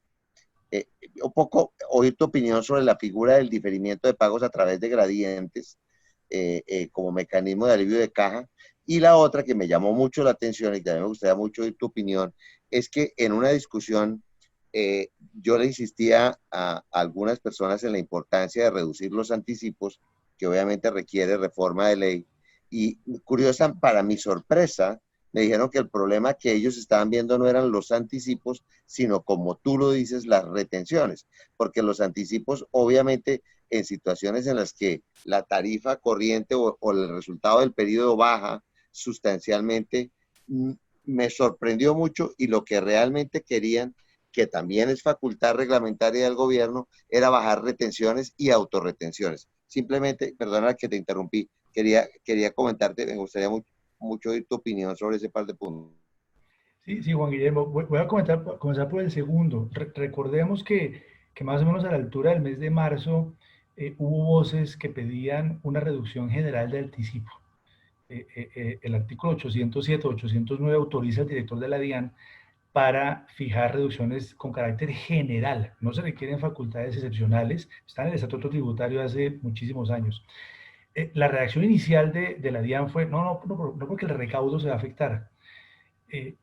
Un poco oír tu opinión sobre la figura del diferimiento de pagos a través de gradientes como mecanismo de alivio de caja. Y la otra que me llamó mucho la atención y también me gustaría mucho oír tu opinión, es que en una discusión yo le insistía a algunas personas en la importancia de reducir los anticipos, que obviamente requiere reforma de ley, y curiosa, para mi sorpresa, me dijeron que el problema que ellos estaban viendo no eran los anticipos, sino, como tú lo dices, las retenciones, porque los anticipos obviamente en situaciones en las que la tarifa corriente o el resultado del periodo baja sustancialmente, me sorprendió mucho, y lo que realmente querían, que también es facultad reglamentaria del gobierno, era bajar retenciones y autorretenciones. Simplemente, perdona que te interrumpí, quería comentarte, me gustaría mucho oír tu opinión sobre ese par de puntos. Sí, sí, Juan Guillermo, voy a comenzar por el segundo. Recordemos que más o menos a la altura del mes de marzo hubo voces que pedían una reducción general de anticipo. El artículo 807, 809 autoriza al director de la DIAN para fijar reducciones con carácter general. No se requieren facultades excepcionales, está en el estatuto tributario hace muchísimos años. La reacción inicial de la DIAN fue, no porque el recaudo se va a afectar.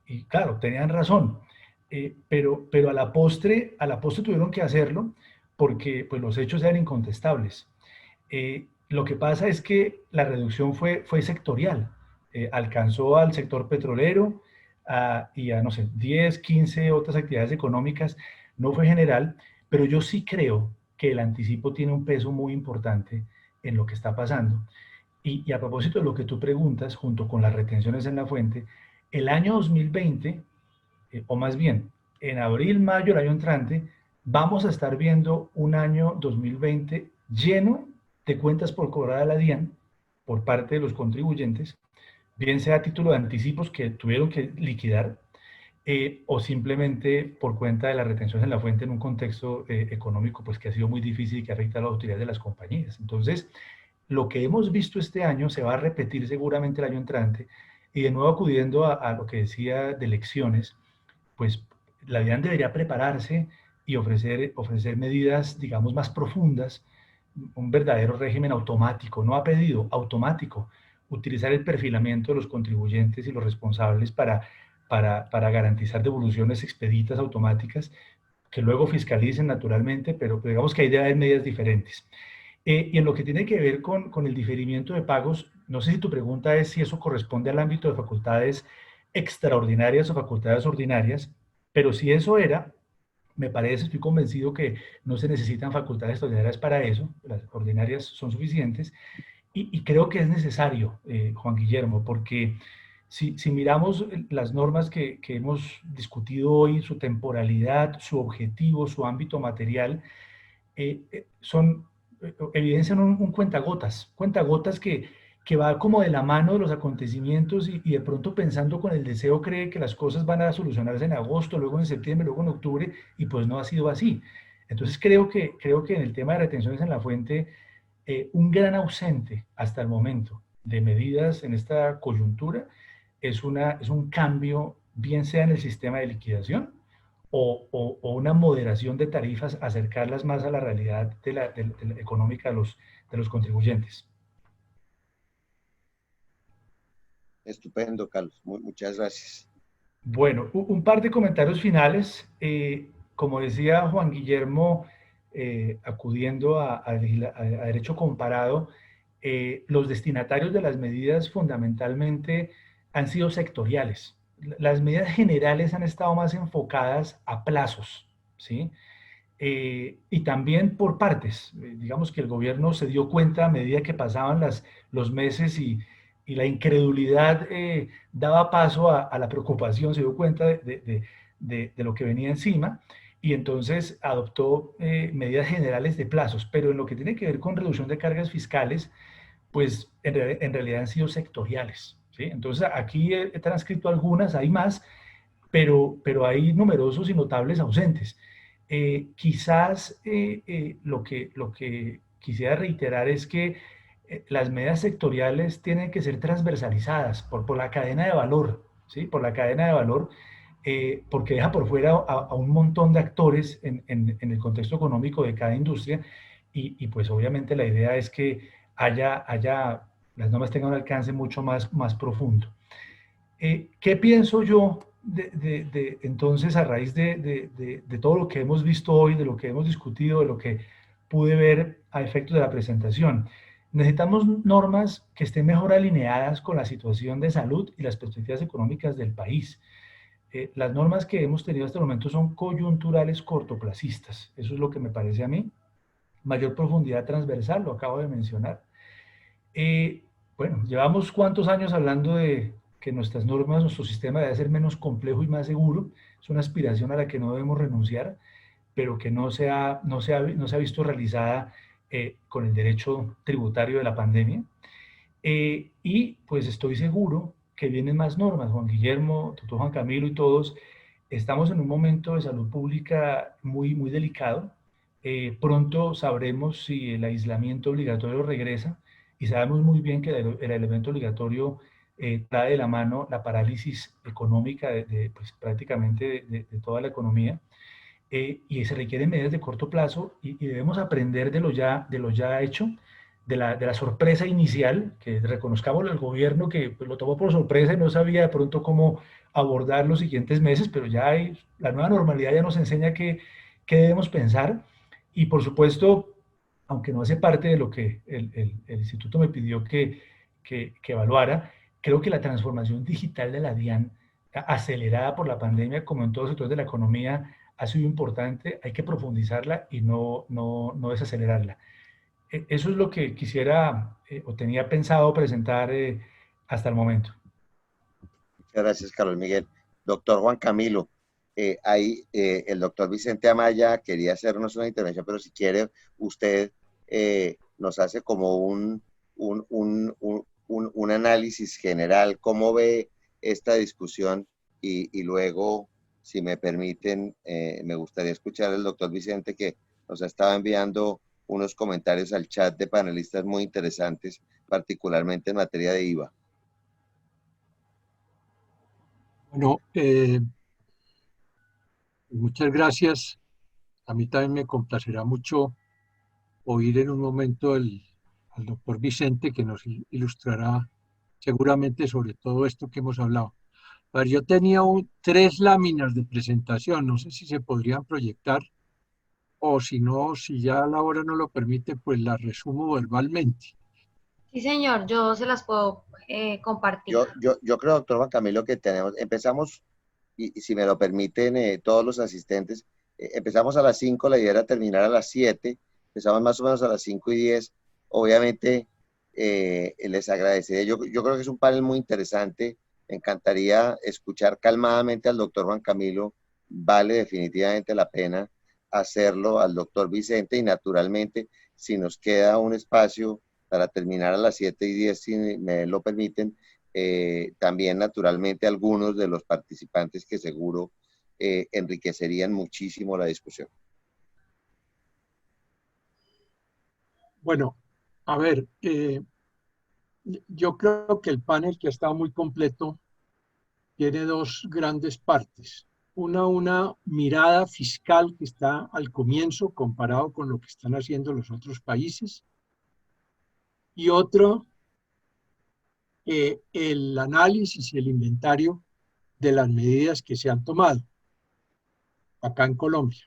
Y claro, tenían razón, pero a la postre tuvieron que hacerlo porque pues, los hechos eran incontestables. Lo que pasa es que la reducción fue sectorial, alcanzó al sector petrolero y a, no sé, 10, 15 otras actividades económicas, no fue general, pero yo sí creo que el anticipo tiene un peso muy importante en lo que está pasando. Y a propósito de lo que tú preguntas, junto con las retenciones en la fuente, el año 2020, o más bien, en abril, mayo, el año entrante, vamos a estar viendo un año 2020 lleno de cuentas por cobrar a la DIAN por parte de los contribuyentes, bien sea a título de anticipos que tuvieron que liquidar, o simplemente por cuenta de las retenciones en la fuente en un contexto económico pues, que ha sido muy difícil y que afecta a las utilidades de las compañías. Entonces, lo que hemos visto este año se va a repetir seguramente el año entrante, y de nuevo acudiendo a lo que decía de elecciones, pues la DIAN debería prepararse y ofrecer medidas, digamos, más profundas, un verdadero régimen automático, no a pedido, automático, utilizar el perfilamiento de los contribuyentes y los responsables para garantizar devoluciones expeditas automáticas, que luego fiscalicen naturalmente, pero digamos que hay debe haber medidas diferentes. Y en lo que tiene que ver con el diferimiento de pagos, no sé si tu pregunta es si eso corresponde al ámbito de facultades extraordinarias o facultades ordinarias, pero si eso era, me parece, estoy convencido que no se necesitan facultades extraordinarias para eso, las ordinarias son suficientes, y creo que es necesario, Juan Guillermo, porque si miramos las normas que hemos discutido hoy, su temporalidad, su objetivo, su ámbito material, evidencian un cuentagotas que va como de la mano de los acontecimientos y de pronto pensando con el deseo cree que las cosas van a solucionarse en agosto, luego en septiembre, luego en octubre, y pues no ha sido así. Entonces creo que en el tema de retenciones en la fuente, un gran ausente hasta el momento de medidas en esta coyuntura es un cambio, bien sea en el sistema de liquidación, o una moderación de tarifas, acercarlas más a la realidad de la económica de los contribuyentes. Estupendo, Carlos. Muchas gracias. Bueno, un par de comentarios finales. como decía Juan Guillermo, acudiendo a derecho comparado, los destinatarios de las medidas fundamentalmente han sido sectoriales. Las medidas generales han estado más enfocadas a plazos, ¿sí? Y también por partes. Digamos que el gobierno se dio cuenta a medida que pasaban los meses y la incredulidad daba paso a la preocupación, se dio cuenta de lo que venía encima y entonces adoptó medidas generales de plazos, pero en lo que tiene que ver con reducción de cargas fiscales, pues en realidad han sido sectoriales, ¿sí? Entonces aquí he transcrito algunas, hay más, pero hay numerosos y notables ausentes. Quizás lo que quisiera reiterar es que las medidas sectoriales tienen que ser transversalizadas por la cadena de valor, ¿sí? Por la cadena de valor, porque deja por fuera a un montón de actores en el contexto económico de cada industria y pues obviamente la idea es que las normas tengan un alcance mucho más profundo. ¿Qué pienso yo entonces a raíz de todo lo que hemos visto hoy, de lo que hemos discutido, de lo que pude ver a efectos de la presentación? Necesitamos normas que estén mejor alineadas con la situación de salud y las perspectivas económicas del país. Las normas que hemos tenido hasta el momento son coyunturales cortoplacistas. Eso es lo que me parece a mí. Mayor profundidad transversal, lo acabo de mencionar. Bueno, llevamos cuántos años hablando de que nuestras normas, nuestro sistema debe ser menos complejo y más seguro. Es una aspiración a la que no debemos renunciar, pero que no se ha visto realizada con el derecho tributario de la pandemia. Y pues estoy seguro que vienen más normas. Juan Guillermo, doctor Juan Camilo y todos, estamos en un momento de salud pública muy delicado. Pronto sabremos si el aislamiento obligatorio regresa y sabemos muy bien que el elemento obligatorio trae de la mano la parálisis económica pues, prácticamente de toda la economía. Y se requieren medidas de corto plazo y debemos aprender de lo ya hecho, de la sorpresa inicial, que reconozcamos al gobierno que pues, lo tomó por sorpresa y no sabía de pronto cómo abordar los siguientes meses, pero la nueva normalidad ya nos enseña qué debemos pensar y por supuesto, aunque no hace parte de lo que el instituto me pidió que evaluara, creo que la transformación digital de la DIAN, acelerada por la pandemia, como en todos los sectores de la economía, ha sido importante, hay que profundizarla y no desacelerarla. Eso es lo que quisiera o tenía pensado presentar hasta el momento. Muchas gracias, Carlos Miguel. Doctor Juan Camilo, el doctor Vicente Amaya quería hacernos una intervención, pero si quiere, usted nos hace como un análisis general, cómo ve esta discusión y luego, si me permiten, me gustaría escuchar al doctor Vicente que nos estaba enviando unos comentarios al chat de panelistas muy interesantes, particularmente en materia de IVA. Bueno, muchas gracias. A mí también me complacerá mucho oír en un momento al doctor Vicente, que nos ilustrará seguramente sobre todo esto que hemos hablado. A ver, yo tenía 3 láminas de presentación, no sé si se podrían proyectar o si no, si ya la hora no lo permite, pues las resumo verbalmente. Sí, señor, yo se las puedo compartir. Yo creo, doctor Juan Camilo, que empezamos, y si me lo permiten todos los asistentes, empezamos a las 5, la idea era terminar a las 7, empezamos más o menos a las 5:10. Obviamente, les agradecería. Yo creo que es un panel muy interesante. Me encantaría escuchar calmadamente al doctor Juan Camilo. Vale definitivamente la pena hacerlo al doctor Vicente y naturalmente, si nos queda un espacio para terminar a las 7:10, si me lo permiten, también naturalmente algunos de los participantes que seguro enriquecerían muchísimo la discusión. Bueno, a ver, yo creo que el panel, que ha estado muy completo, tiene 2 grandes partes. Una mirada fiscal que está al comienzo comparado con lo que están haciendo los otros países, y otro, el análisis y el inventario de las medidas que se han tomado. acá en Colombia.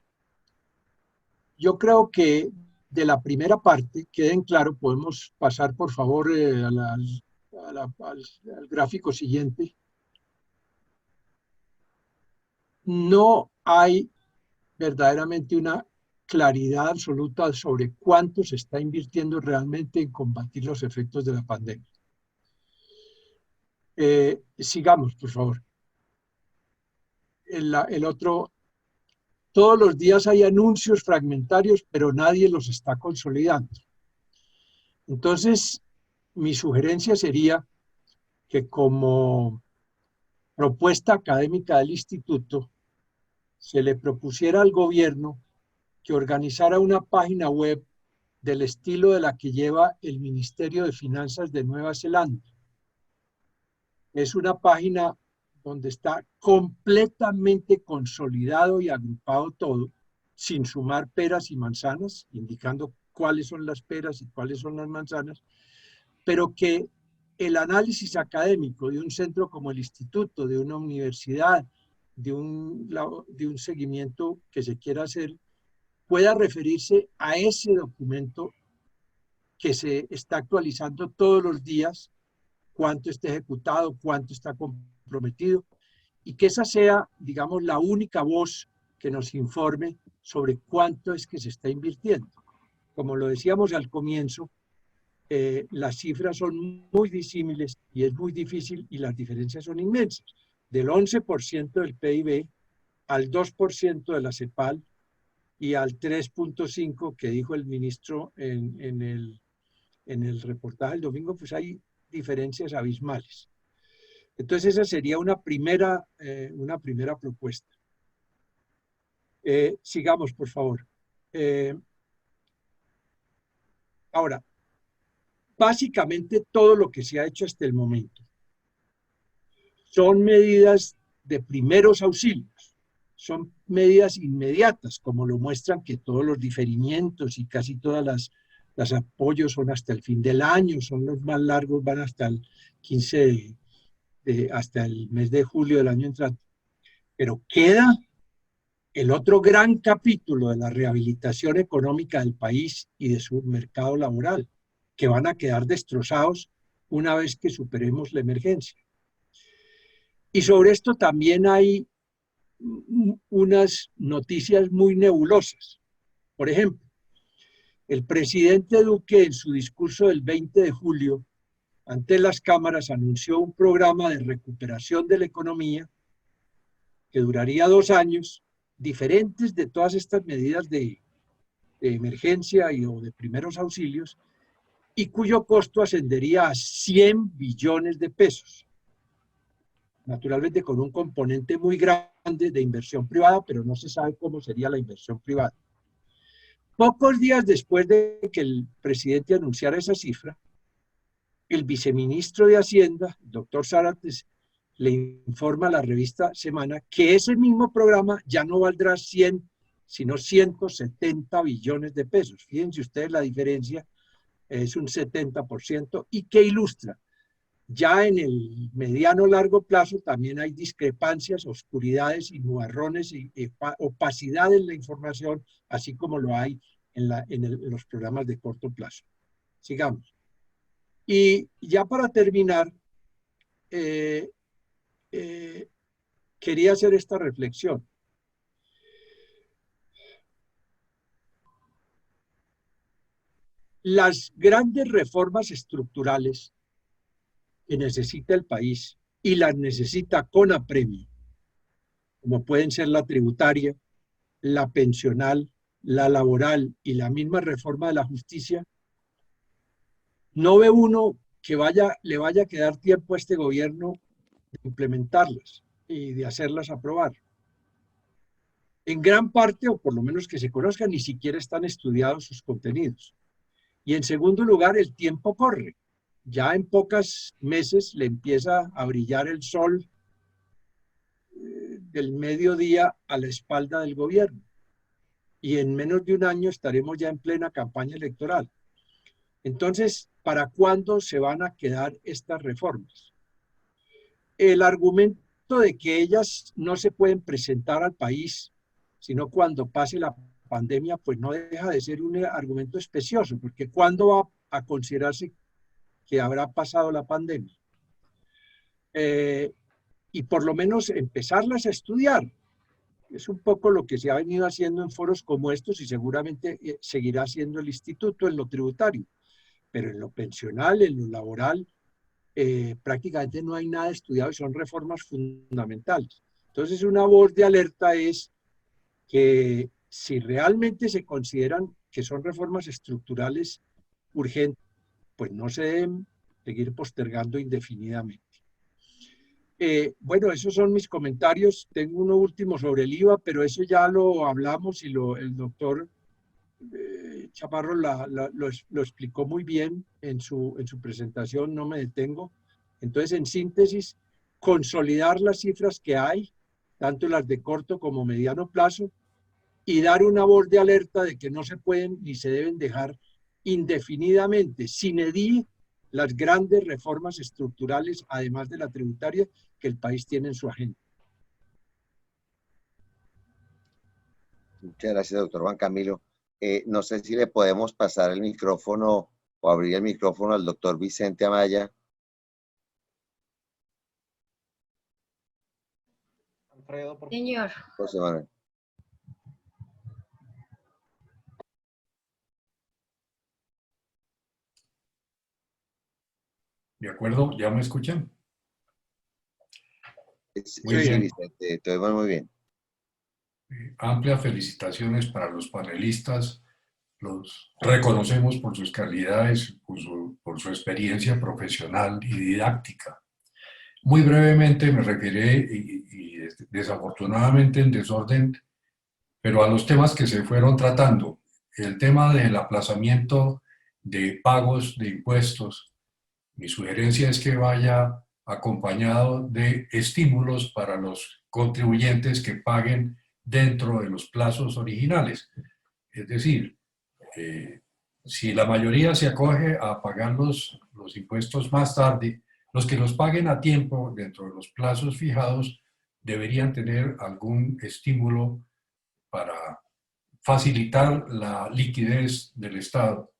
Yo creo que de la primera parte, queden claro, podemos pasar por favor al gráfico siguiente. No hay verdaderamente una claridad absoluta sobre cuánto se está invirtiendo realmente en combatir los efectos de la pandemia. Sigamos, por favor. El otro, todos los días hay anuncios fragmentarios, pero nadie los está consolidando. Entonces, mi sugerencia sería que como propuesta académica del instituto, se le propusiera al gobierno que organizara una página web del estilo de la que lleva el Ministerio de Finanzas de Nueva Zelanda. Es una página donde está completamente consolidado y agrupado todo, sin sumar peras y manzanas, indicando cuáles son las peras y cuáles son las manzanas, pero que el análisis académico de un centro como el instituto, de una universidad, de un seguimiento que se quiera hacer, pueda referirse a ese documento que se está actualizando todos los días, cuánto está ejecutado, cuánto está comprometido, y que esa sea, digamos, la única voz que nos informe sobre cuánto es que se está invirtiendo. Como lo decíamos al comienzo, las cifras son muy disímiles y es muy difícil y las diferencias son inmensas. Del 11% del PIB al 2% de la CEPAL y al 3.5% que dijo el ministro en el reportaje del domingo, pues hay diferencias abismales. Entonces esa sería una primera propuesta. Sigamos, por favor. Ahora, básicamente todo lo que se ha hecho hasta el momento son medidas de primeros auxilios, son medidas inmediatas, como lo muestran que todos los diferimientos y casi todas las apoyos son hasta el fin del año, son los más largos, van hasta el 15 hasta el mes de julio del año entrante. Pero queda el otro gran capítulo de la rehabilitación económica del país y de su mercado laboral, que van a quedar destrozados una vez que superemos la emergencia. Y sobre esto también hay unas noticias muy nebulosas. Por ejemplo, el presidente Duque en su discurso del 20 de julio ante las cámaras anunció un programa de recuperación de la economía que duraría 2 años, diferentes de todas estas medidas de emergencia o de primeros auxilios, y cuyo costo ascendería a 100 billones de pesos. Naturalmente con un componente muy grande de inversión privada, pero no se sabe cómo sería la inversión privada. Pocos días después de que el presidente anunciara esa cifra, el viceministro de Hacienda, el doctor Zárate, le informa a la revista Semana que ese mismo programa ya no valdrá 100, sino 170 billones de pesos. Fíjense ustedes la diferencia, es un 70%, y que ilustra. Ya en el mediano largo plazo también hay discrepancias, oscuridades y nubarrones y opacidad en la información, así como lo hay en los programas de corto plazo. Sigamos. Y ya para terminar, quería hacer esta reflexión. Las grandes reformas estructurales que necesita el país y las necesita con apremio, como pueden ser la tributaria, la pensional, la laboral y la misma reforma de la justicia, no ve uno que le vaya a quedar tiempo a este gobierno de implementarlas y de hacerlas aprobar. En gran parte, o por lo menos que se conozcan, ni siquiera están estudiados sus contenidos. Y en segundo lugar, el tiempo corre. Ya en pocos meses le empieza a brillar el sol del mediodía a la espalda del gobierno. Y en menos de un año estaremos ya en plena campaña electoral. Entonces, ¿para cuándo se van a quedar estas reformas? El argumento de que ellas no se pueden presentar al país sino cuando pase la pandemia, pues no deja de ser un argumento especioso, porque ¿cuándo va a considerarse que habrá pasado la pandemia? Y por lo menos empezarlas a estudiar. Es un poco lo que se ha venido haciendo en foros como estos y seguramente seguirá haciendo el instituto en lo tributario. Pero en lo pensional, en lo laboral, prácticamente no hay nada estudiado y son reformas fundamentales. Entonces, una voz de alerta es que si realmente se consideran que son reformas estructurales urgentes, pues no se deben seguir postergando indefinidamente. Bueno, esos son mis comentarios. Tengo uno último sobre el IVA, pero eso ya lo hablamos y el doctor Chaparro lo explicó muy bien en su presentación, no me detengo. Entonces, en síntesis, consolidar las cifras que hay, tanto las de corto como mediano plazo, y dar una voz de alerta de que no se pueden ni se deben dejar indefinidamente, sin edil, las grandes reformas estructurales, además de la tributaria, que el país tiene en su agenda. Muchas gracias, doctor Juan Camilo. No sé si le podemos pasar el micrófono o abrir el micrófono al doctor Vicente Amaya. Alfredo, por favor. Señor. José Manuel. ¿De acuerdo? ¿Ya me escuchan? Muy bien. Vicente, te oímos muy bien. Amplias felicitaciones para los panelistas. Los reconocemos por sus calidades, por su experiencia profesional y didáctica. Muy brevemente me referiré, y desafortunadamente en desorden, pero a los temas que se fueron tratando. El tema del aplazamiento de pagos de impuestos. Mi sugerencia es que vaya acompañado de estímulos para los contribuyentes que paguen dentro de los plazos originales. Es decir, si la mayoría se acoge a pagar los impuestos más tarde, los que los paguen a tiempo dentro de los plazos fijados deberían tener algún estímulo para facilitar la liquidez del Estado.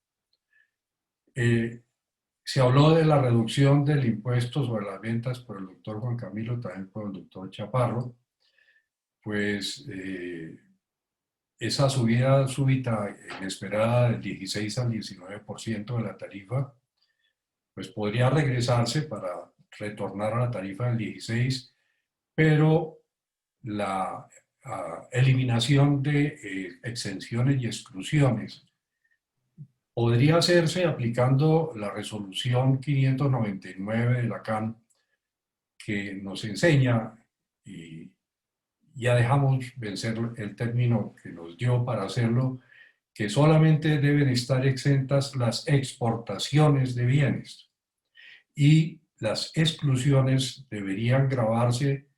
Se habló de la reducción del impuesto sobre las ventas por el doctor Juan Camilo, también por el doctor Chaparro. Pues esa subida súbita inesperada del 16 al 19% de la tarifa, pues podría regresarse para retornar a la tarifa del 16, pero la eliminación de exenciones y exclusiones podría hacerse aplicando la resolución 599 de la CAN, que nos enseña, y ya dejamos vencer el término que nos dio para hacerlo, que solamente deben estar exentas las exportaciones de bienes y las exclusiones deberían gravarse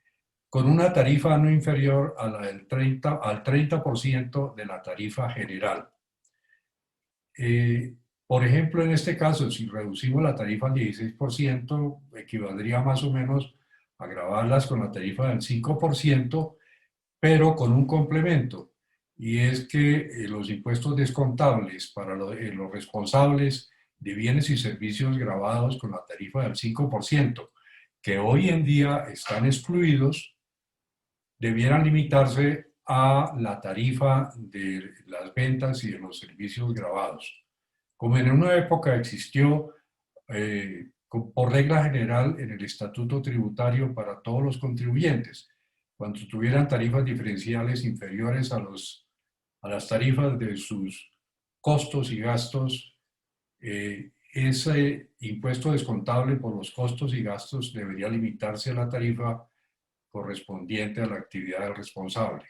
con una tarifa no inferior a la del 30% de la tarifa general. Por ejemplo, en este caso, si reducimos la tarifa al 16%, equivaldría más o menos a gravarlas con la tarifa del 5%, pero con un complemento, y es que los impuestos descontables para los responsables de bienes y servicios gravados con la tarifa del 5%, que hoy en día están excluidos, debieran limitarse a la tarifa de las ventas y de los servicios gravados. Como en una época existió, por regla general, en el estatuto tributario para todos los contribuyentes, cuando tuvieran tarifas diferenciales inferiores a las tarifas de sus costos y gastos, ese impuesto descontable por los costos y gastos debería limitarse a la tarifa correspondiente a la actividad del responsable.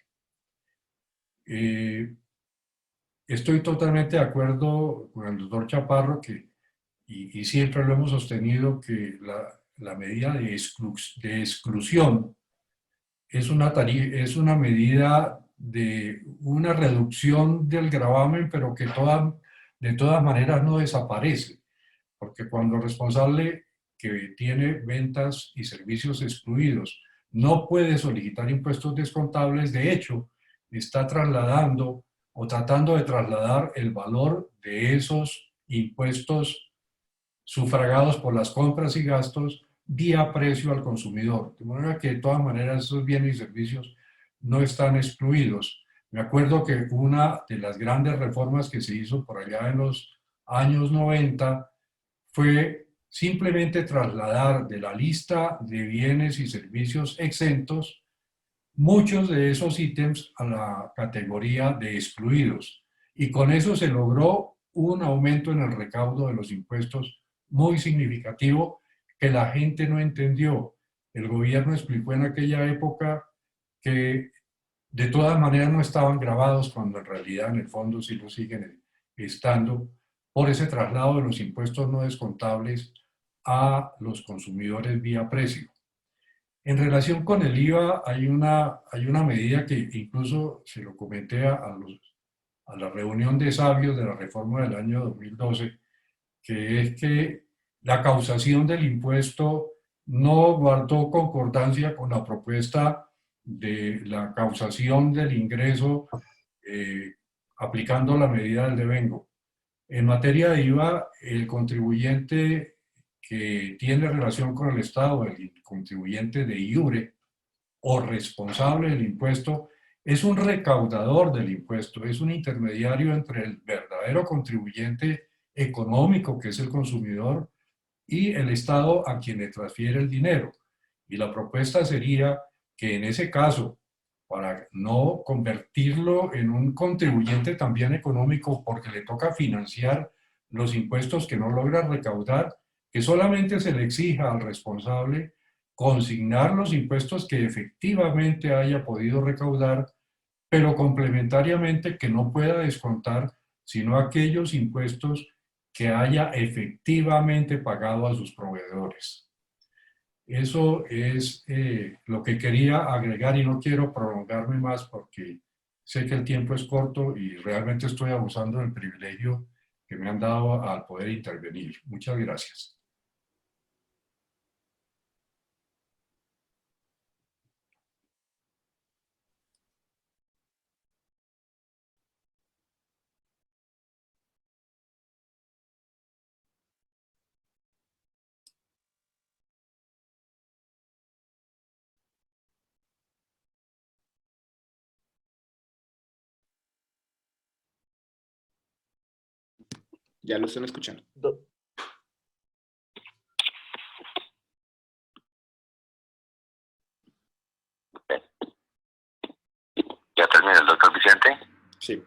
Estoy totalmente de acuerdo con el doctor Chaparro y siempre lo hemos sostenido que la medida de exclusión es una medida de una reducción del gravamen, pero que de todas maneras no desaparece, porque cuando el responsable que tiene ventas y servicios excluidos no puede solicitar impuestos descontables, de hecho, está trasladando o tratando de trasladar el valor de esos impuestos sufragados por las compras y gastos vía precio al consumidor. De manera que de todas maneras esos bienes y servicios no están excluidos. Me acuerdo que una de las grandes reformas que se hizo por allá en los años 90 fue simplemente trasladar de la lista de bienes y servicios exentos muchos de esos ítems a la categoría de excluidos. Y con eso se logró un aumento en el recaudo de los impuestos muy significativo que la gente no entendió. El gobierno explicó en aquella época que de todas maneras no estaban grabados, cuando en realidad en el fondo sí lo siguen estando, por ese traslado de los impuestos no descontables a los consumidores vía precio. En relación con el IVA hay una medida que incluso se lo comenté a la reunión de sabios de la reforma del año 2012, que es que la causación del impuesto no guardó concordancia con la propuesta de la causación del ingreso aplicando la medida del devengo. En materia de IVA, el contribuyente que tiene relación con el Estado, el contribuyente de iure o responsable del impuesto, es un recaudador del impuesto, es un intermediario entre el verdadero contribuyente económico, que es el consumidor, y el Estado a quien le transfiere el dinero. Y la propuesta sería que en ese caso, para no convertirlo en un contribuyente también económico porque le toca financiar los impuestos que no logra recaudar, que solamente se le exija al responsable consignar los impuestos que efectivamente haya podido recaudar, pero complementariamente que no pueda descontar sino aquellos impuestos que haya efectivamente pagado a sus proveedores. Eso es lo que quería agregar y no quiero prolongarme más porque sé que el tiempo es corto y realmente estoy abusando del privilegio que me han dado al poder intervenir. Muchas gracias. Ya lo están escuchando. ¿Ya terminó el doctor Vicente? Sí.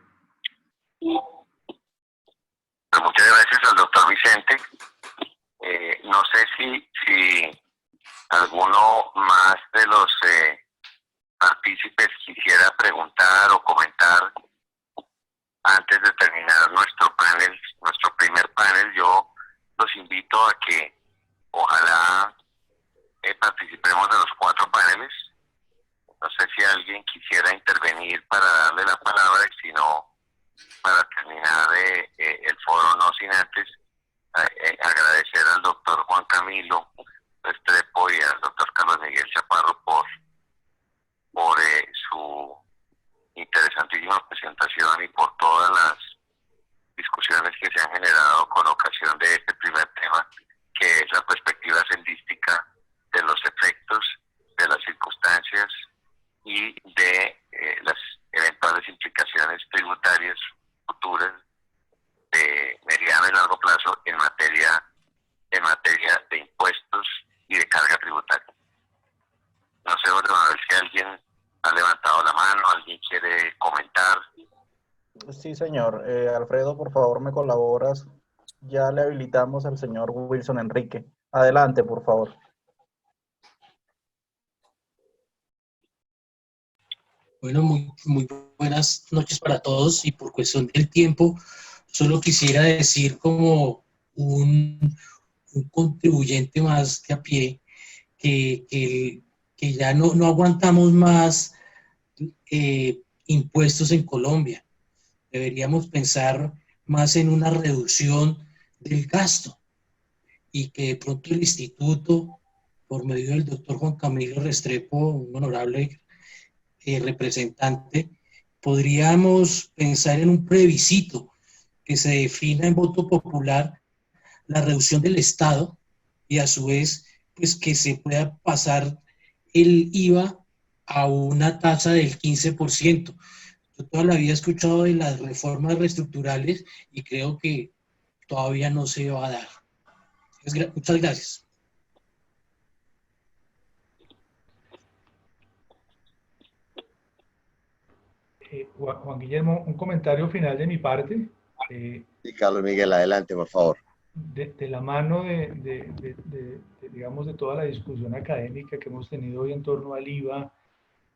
Pues muchas gracias al doctor Vicente. No sé si alguno más de los partícipes quisiera preguntar o comentar antes de terminar nuestro panel, nuestro primer panel. Yo los invito a que ojalá participemos de los 4 paneles. No sé si alguien quisiera intervenir para darle la palabra y si no, para terminar el foro, no sin antes agradecer al doctor Juan Camilo Restrepo y al doctor Carlos Miguel Chaparro por su interesantísima presentación y por todas las discusiones que se han generado con ocasión de este primer tema, que es la perspectiva celística de los efectos, de las circunstancias y de las eventuales implicaciones tributarias futuras de mediano y largo plazo en materia de impuestos y de carga tributaria. No sé, Jorge Manuel, si alguien ha levantado la mano, alguien quiere comentar. Sí, señor. Alfredo, por favor, me colaboras. Ya le habilitamos al señor Wilson Enrique. Adelante, por favor. Bueno, muy buenas noches para todos, y por cuestión del tiempo, solo quisiera decir como un contribuyente más de a pie que ya no aguantamos más impuestos en Colombia. Deberíamos pensar más en una reducción del gasto y que de pronto el instituto, por medio del doctor Juan Camilo Restrepo, un honorable representante, podríamos pensar en un plebiscito que se defina en voto popular la reducción del Estado y a su vez pues que se pueda pasar el IVA a una tasa del 15%. Yo toda la vida he escuchado de las reformas reestructurales y creo que todavía no se va a dar. Muchas gracias. Juan Guillermo, un comentario final de mi parte. Sí, Carlos Miguel, adelante, por favor. De la mano digamos, de toda la discusión académica que hemos tenido hoy en torno al IVA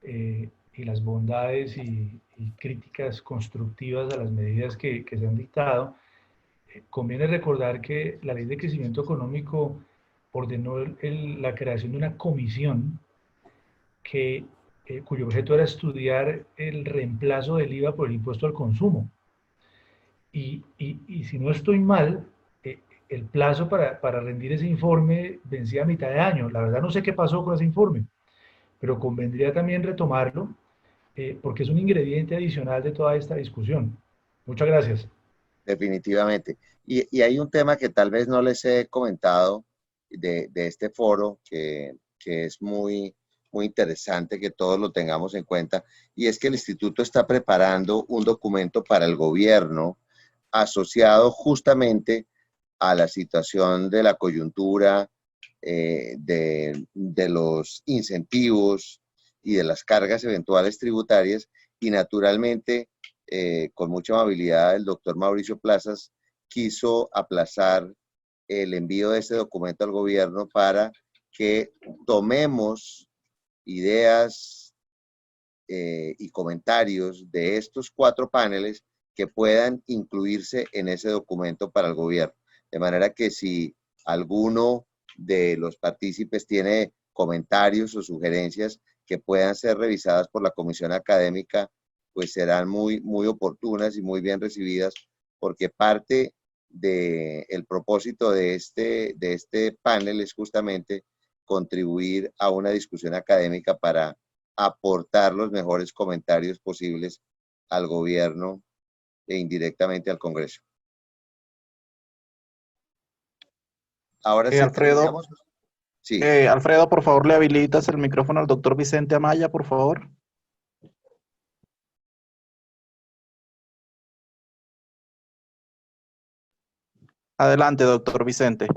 y las bondades y críticas constructivas a las medidas que se han dictado, conviene recordar que la Ley de Crecimiento Económico ordenó la creación de una comisión cuyo objeto era estudiar el reemplazo del IVA por el impuesto al consumo. Y si no estoy mal, el plazo para rendir ese informe vencía a mitad de año. La verdad no sé qué pasó con ese informe, pero convendría también retomarlo porque es un ingrediente adicional de toda esta discusión. Muchas gracias. Definitivamente. Y hay un tema que tal vez no les he comentado de este foro que es muy interesante que todos lo tengamos en cuenta, y es que el instituto está preparando un documento para el gobierno asociado justamente a la situación de la coyuntura, de los incentivos y de las cargas eventuales tributarias, y naturalmente, con mucha amabilidad, el doctor Mauricio Plazas quiso aplazar el envío de ese documento al gobierno para que tomemos ideas y comentarios de estos 4 paneles que puedan incluirse en ese documento para el gobierno. De manera que si alguno de los partícipes tiene comentarios o sugerencias que puedan ser revisadas por la comisión académica, pues serán muy oportunas y muy bien recibidas, porque parte del propósito de este panel es justamente contribuir a una discusión académica para aportar los mejores comentarios posibles al gobierno e indirectamente al Congreso. Ahora sí, Alfredo, sí. Alfredo, por favor, le habilitas el micrófono al doctor Vicente Amaya, por favor. Adelante, doctor Vicente.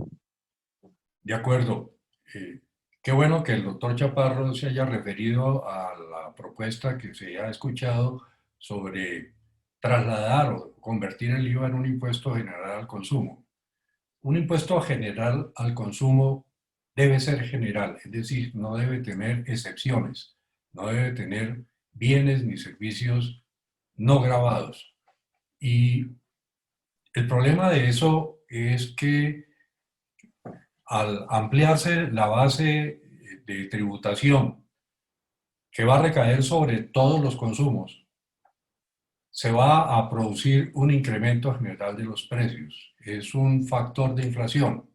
De acuerdo. Qué bueno que el doctor Chaparro se haya referido a la propuesta que se ha escuchado sobre trasladar o convertir el IVA en un impuesto general al consumo. Un impuesto general al consumo debe ser general, es decir, no debe tener excepciones, no debe tener bienes ni servicios no gravados. Y el problema de eso es que al ampliarse la base de tributación que va a recaer sobre todos los consumos, se va a producir un incremento general de los precios. Es un factor de inflación,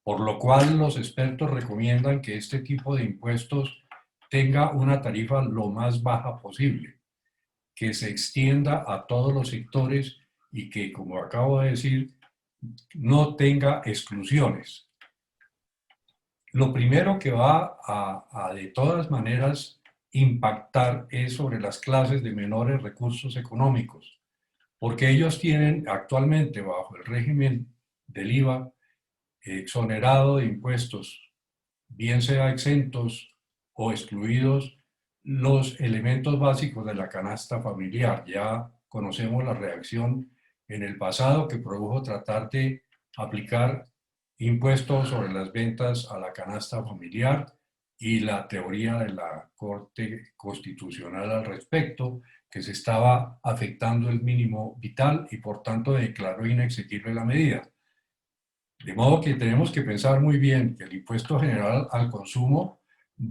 por lo cual los expertos recomiendan que este tipo de impuestos tenga una tarifa lo más baja posible, que se extienda a todos los sectores y que, como acabo de decir, no tenga exclusiones. Lo primero que va a de todas maneras impactar es sobre las clases de menores recursos económicos, porque ellos tienen actualmente bajo el régimen del IVA exonerado de impuestos, bien sea exentos o excluidos, los elementos básicos de la canasta familiar. Ya conocemos la reacción en el pasado que produjo tratar de aplicar impuestos sobre las ventas a la canasta familiar y la teoría de la Corte Constitucional al respecto, que se estaba afectando el mínimo vital y por tanto declaró inexequible la medida. De modo que tenemos que pensar muy bien que el impuesto general al consumo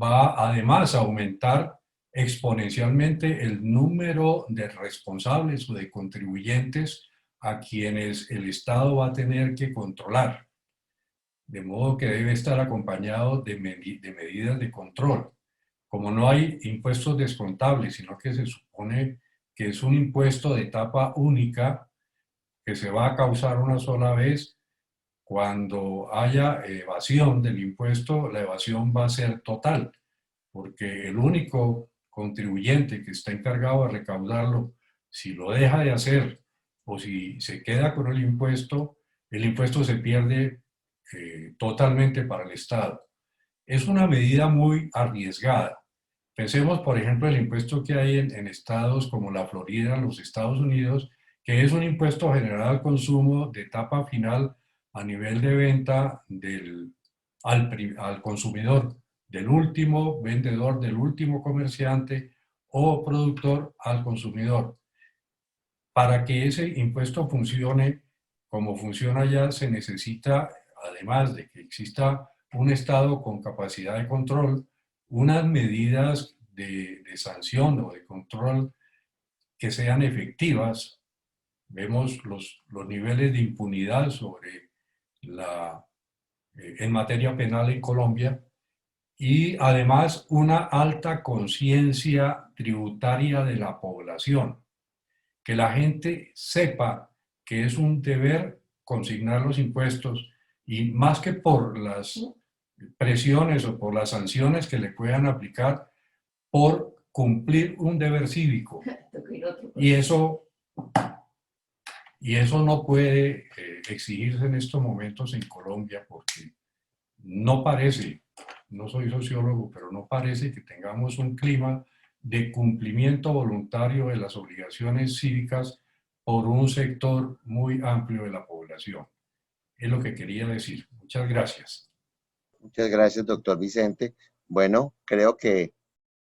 va además a aumentar exponencialmente el número de responsables o de contribuyentes a quienes el Estado va a tener que controlar. De modo que debe estar acompañado de medidas de control. Como no hay impuestos descontables, sino que se supone que es un impuesto de etapa única que se va a causar una sola vez. Cuando haya evasión del impuesto, la evasión va a ser total, porque el único contribuyente que está encargado de recaudarlo, si lo deja de hacer o si se queda con el impuesto se pierde totalmente para el Estado. Es una medida muy arriesgada. Pensemos, por ejemplo, el impuesto que hay en estados como la Florida, los Estados Unidos, que es un impuesto general al consumo de etapa final a nivel de venta al consumidor, del último vendedor, del último comerciante o productor al consumidor. Para que ese impuesto funcione como funciona ya, se necesita, además de que exista un Estado con capacidad de control, unas medidas de sanción o de control que sean efectivas. Vemos los niveles de impunidad en materia penal en Colombia, y además una alta conciencia tributaria de la población. Que la gente sepa que es un deber consignar los impuestos, y más que por las presiones o por las sanciones que le puedan aplicar, por cumplir un deber cívico. Y eso no puede exigirse en estos momentos en Colombia, porque no parece, no soy sociólogo, pero no parece que tengamos un clima de cumplimiento voluntario de las obligaciones cívicas por un sector muy amplio de la población. Es lo que quería decir. Muchas gracias. Muchas gracias, doctor Vicente. Bueno, creo que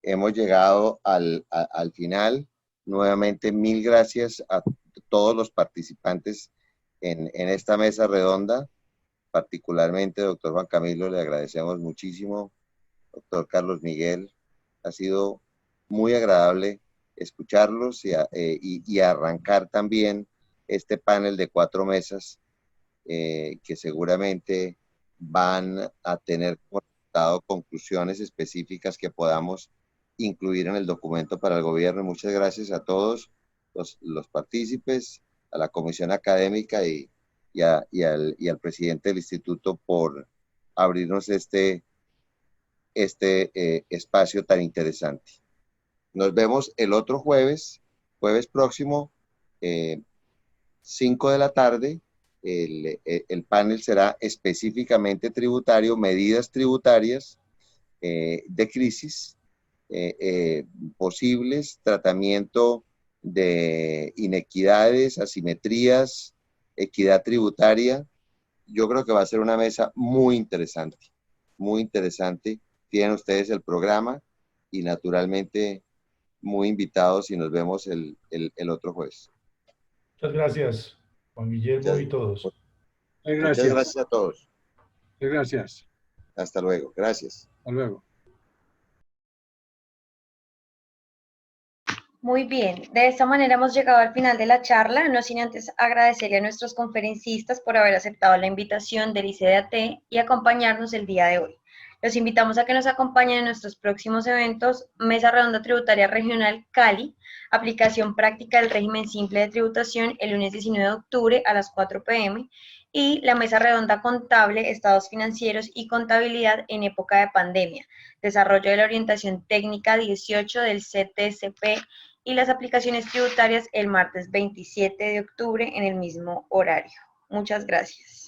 hemos llegado al final. Nuevamente, mil gracias a todos los participantes en esta mesa redonda. Particularmente, doctor Juan Camilo, le agradecemos muchísimo. Doctor Carlos Miguel, ha sido muy agradable escucharlos y arrancar también este panel de 4 mesas que seguramente van a tener conclusiones específicas que podamos incluir en el documento para el gobierno. Muchas gracias a todos los partícipes, a la comisión académica y al presidente del instituto por abrirnos este espacio tan interesante. Nos vemos el otro jueves próximo, 5 de la tarde. El panel será específicamente tributario, medidas tributarias de crisis posibles, tratamiento de inequidades, asimetrías, equidad tributaria. Yo creo que va a ser una mesa muy interesante, muy interesante. Tienen ustedes el programa y naturalmente muy invitados, y nos vemos el otro jueves. Muchas gracias, Juan Guillermo y todos. Muchas gracias a todos. Muchas gracias. Hasta luego. Gracias. Hasta luego. Muy bien, de esta manera hemos llegado al final de la charla, no sin antes agradecerle a nuestros conferencistas por haber aceptado la invitación del ICDAT y acompañarnos el día de hoy. Los invitamos a que nos acompañen en nuestros próximos eventos: Mesa Redonda Tributaria Regional Cali, aplicación práctica del régimen simple de tributación el lunes 19 de octubre a las 4 p.m. y la Mesa Redonda Contable, Estados Financieros y Contabilidad en época de pandemia, desarrollo de la orientación técnica 18 del CTCP y las aplicaciones tributarias el martes 27 de octubre en el mismo horario. Muchas gracias.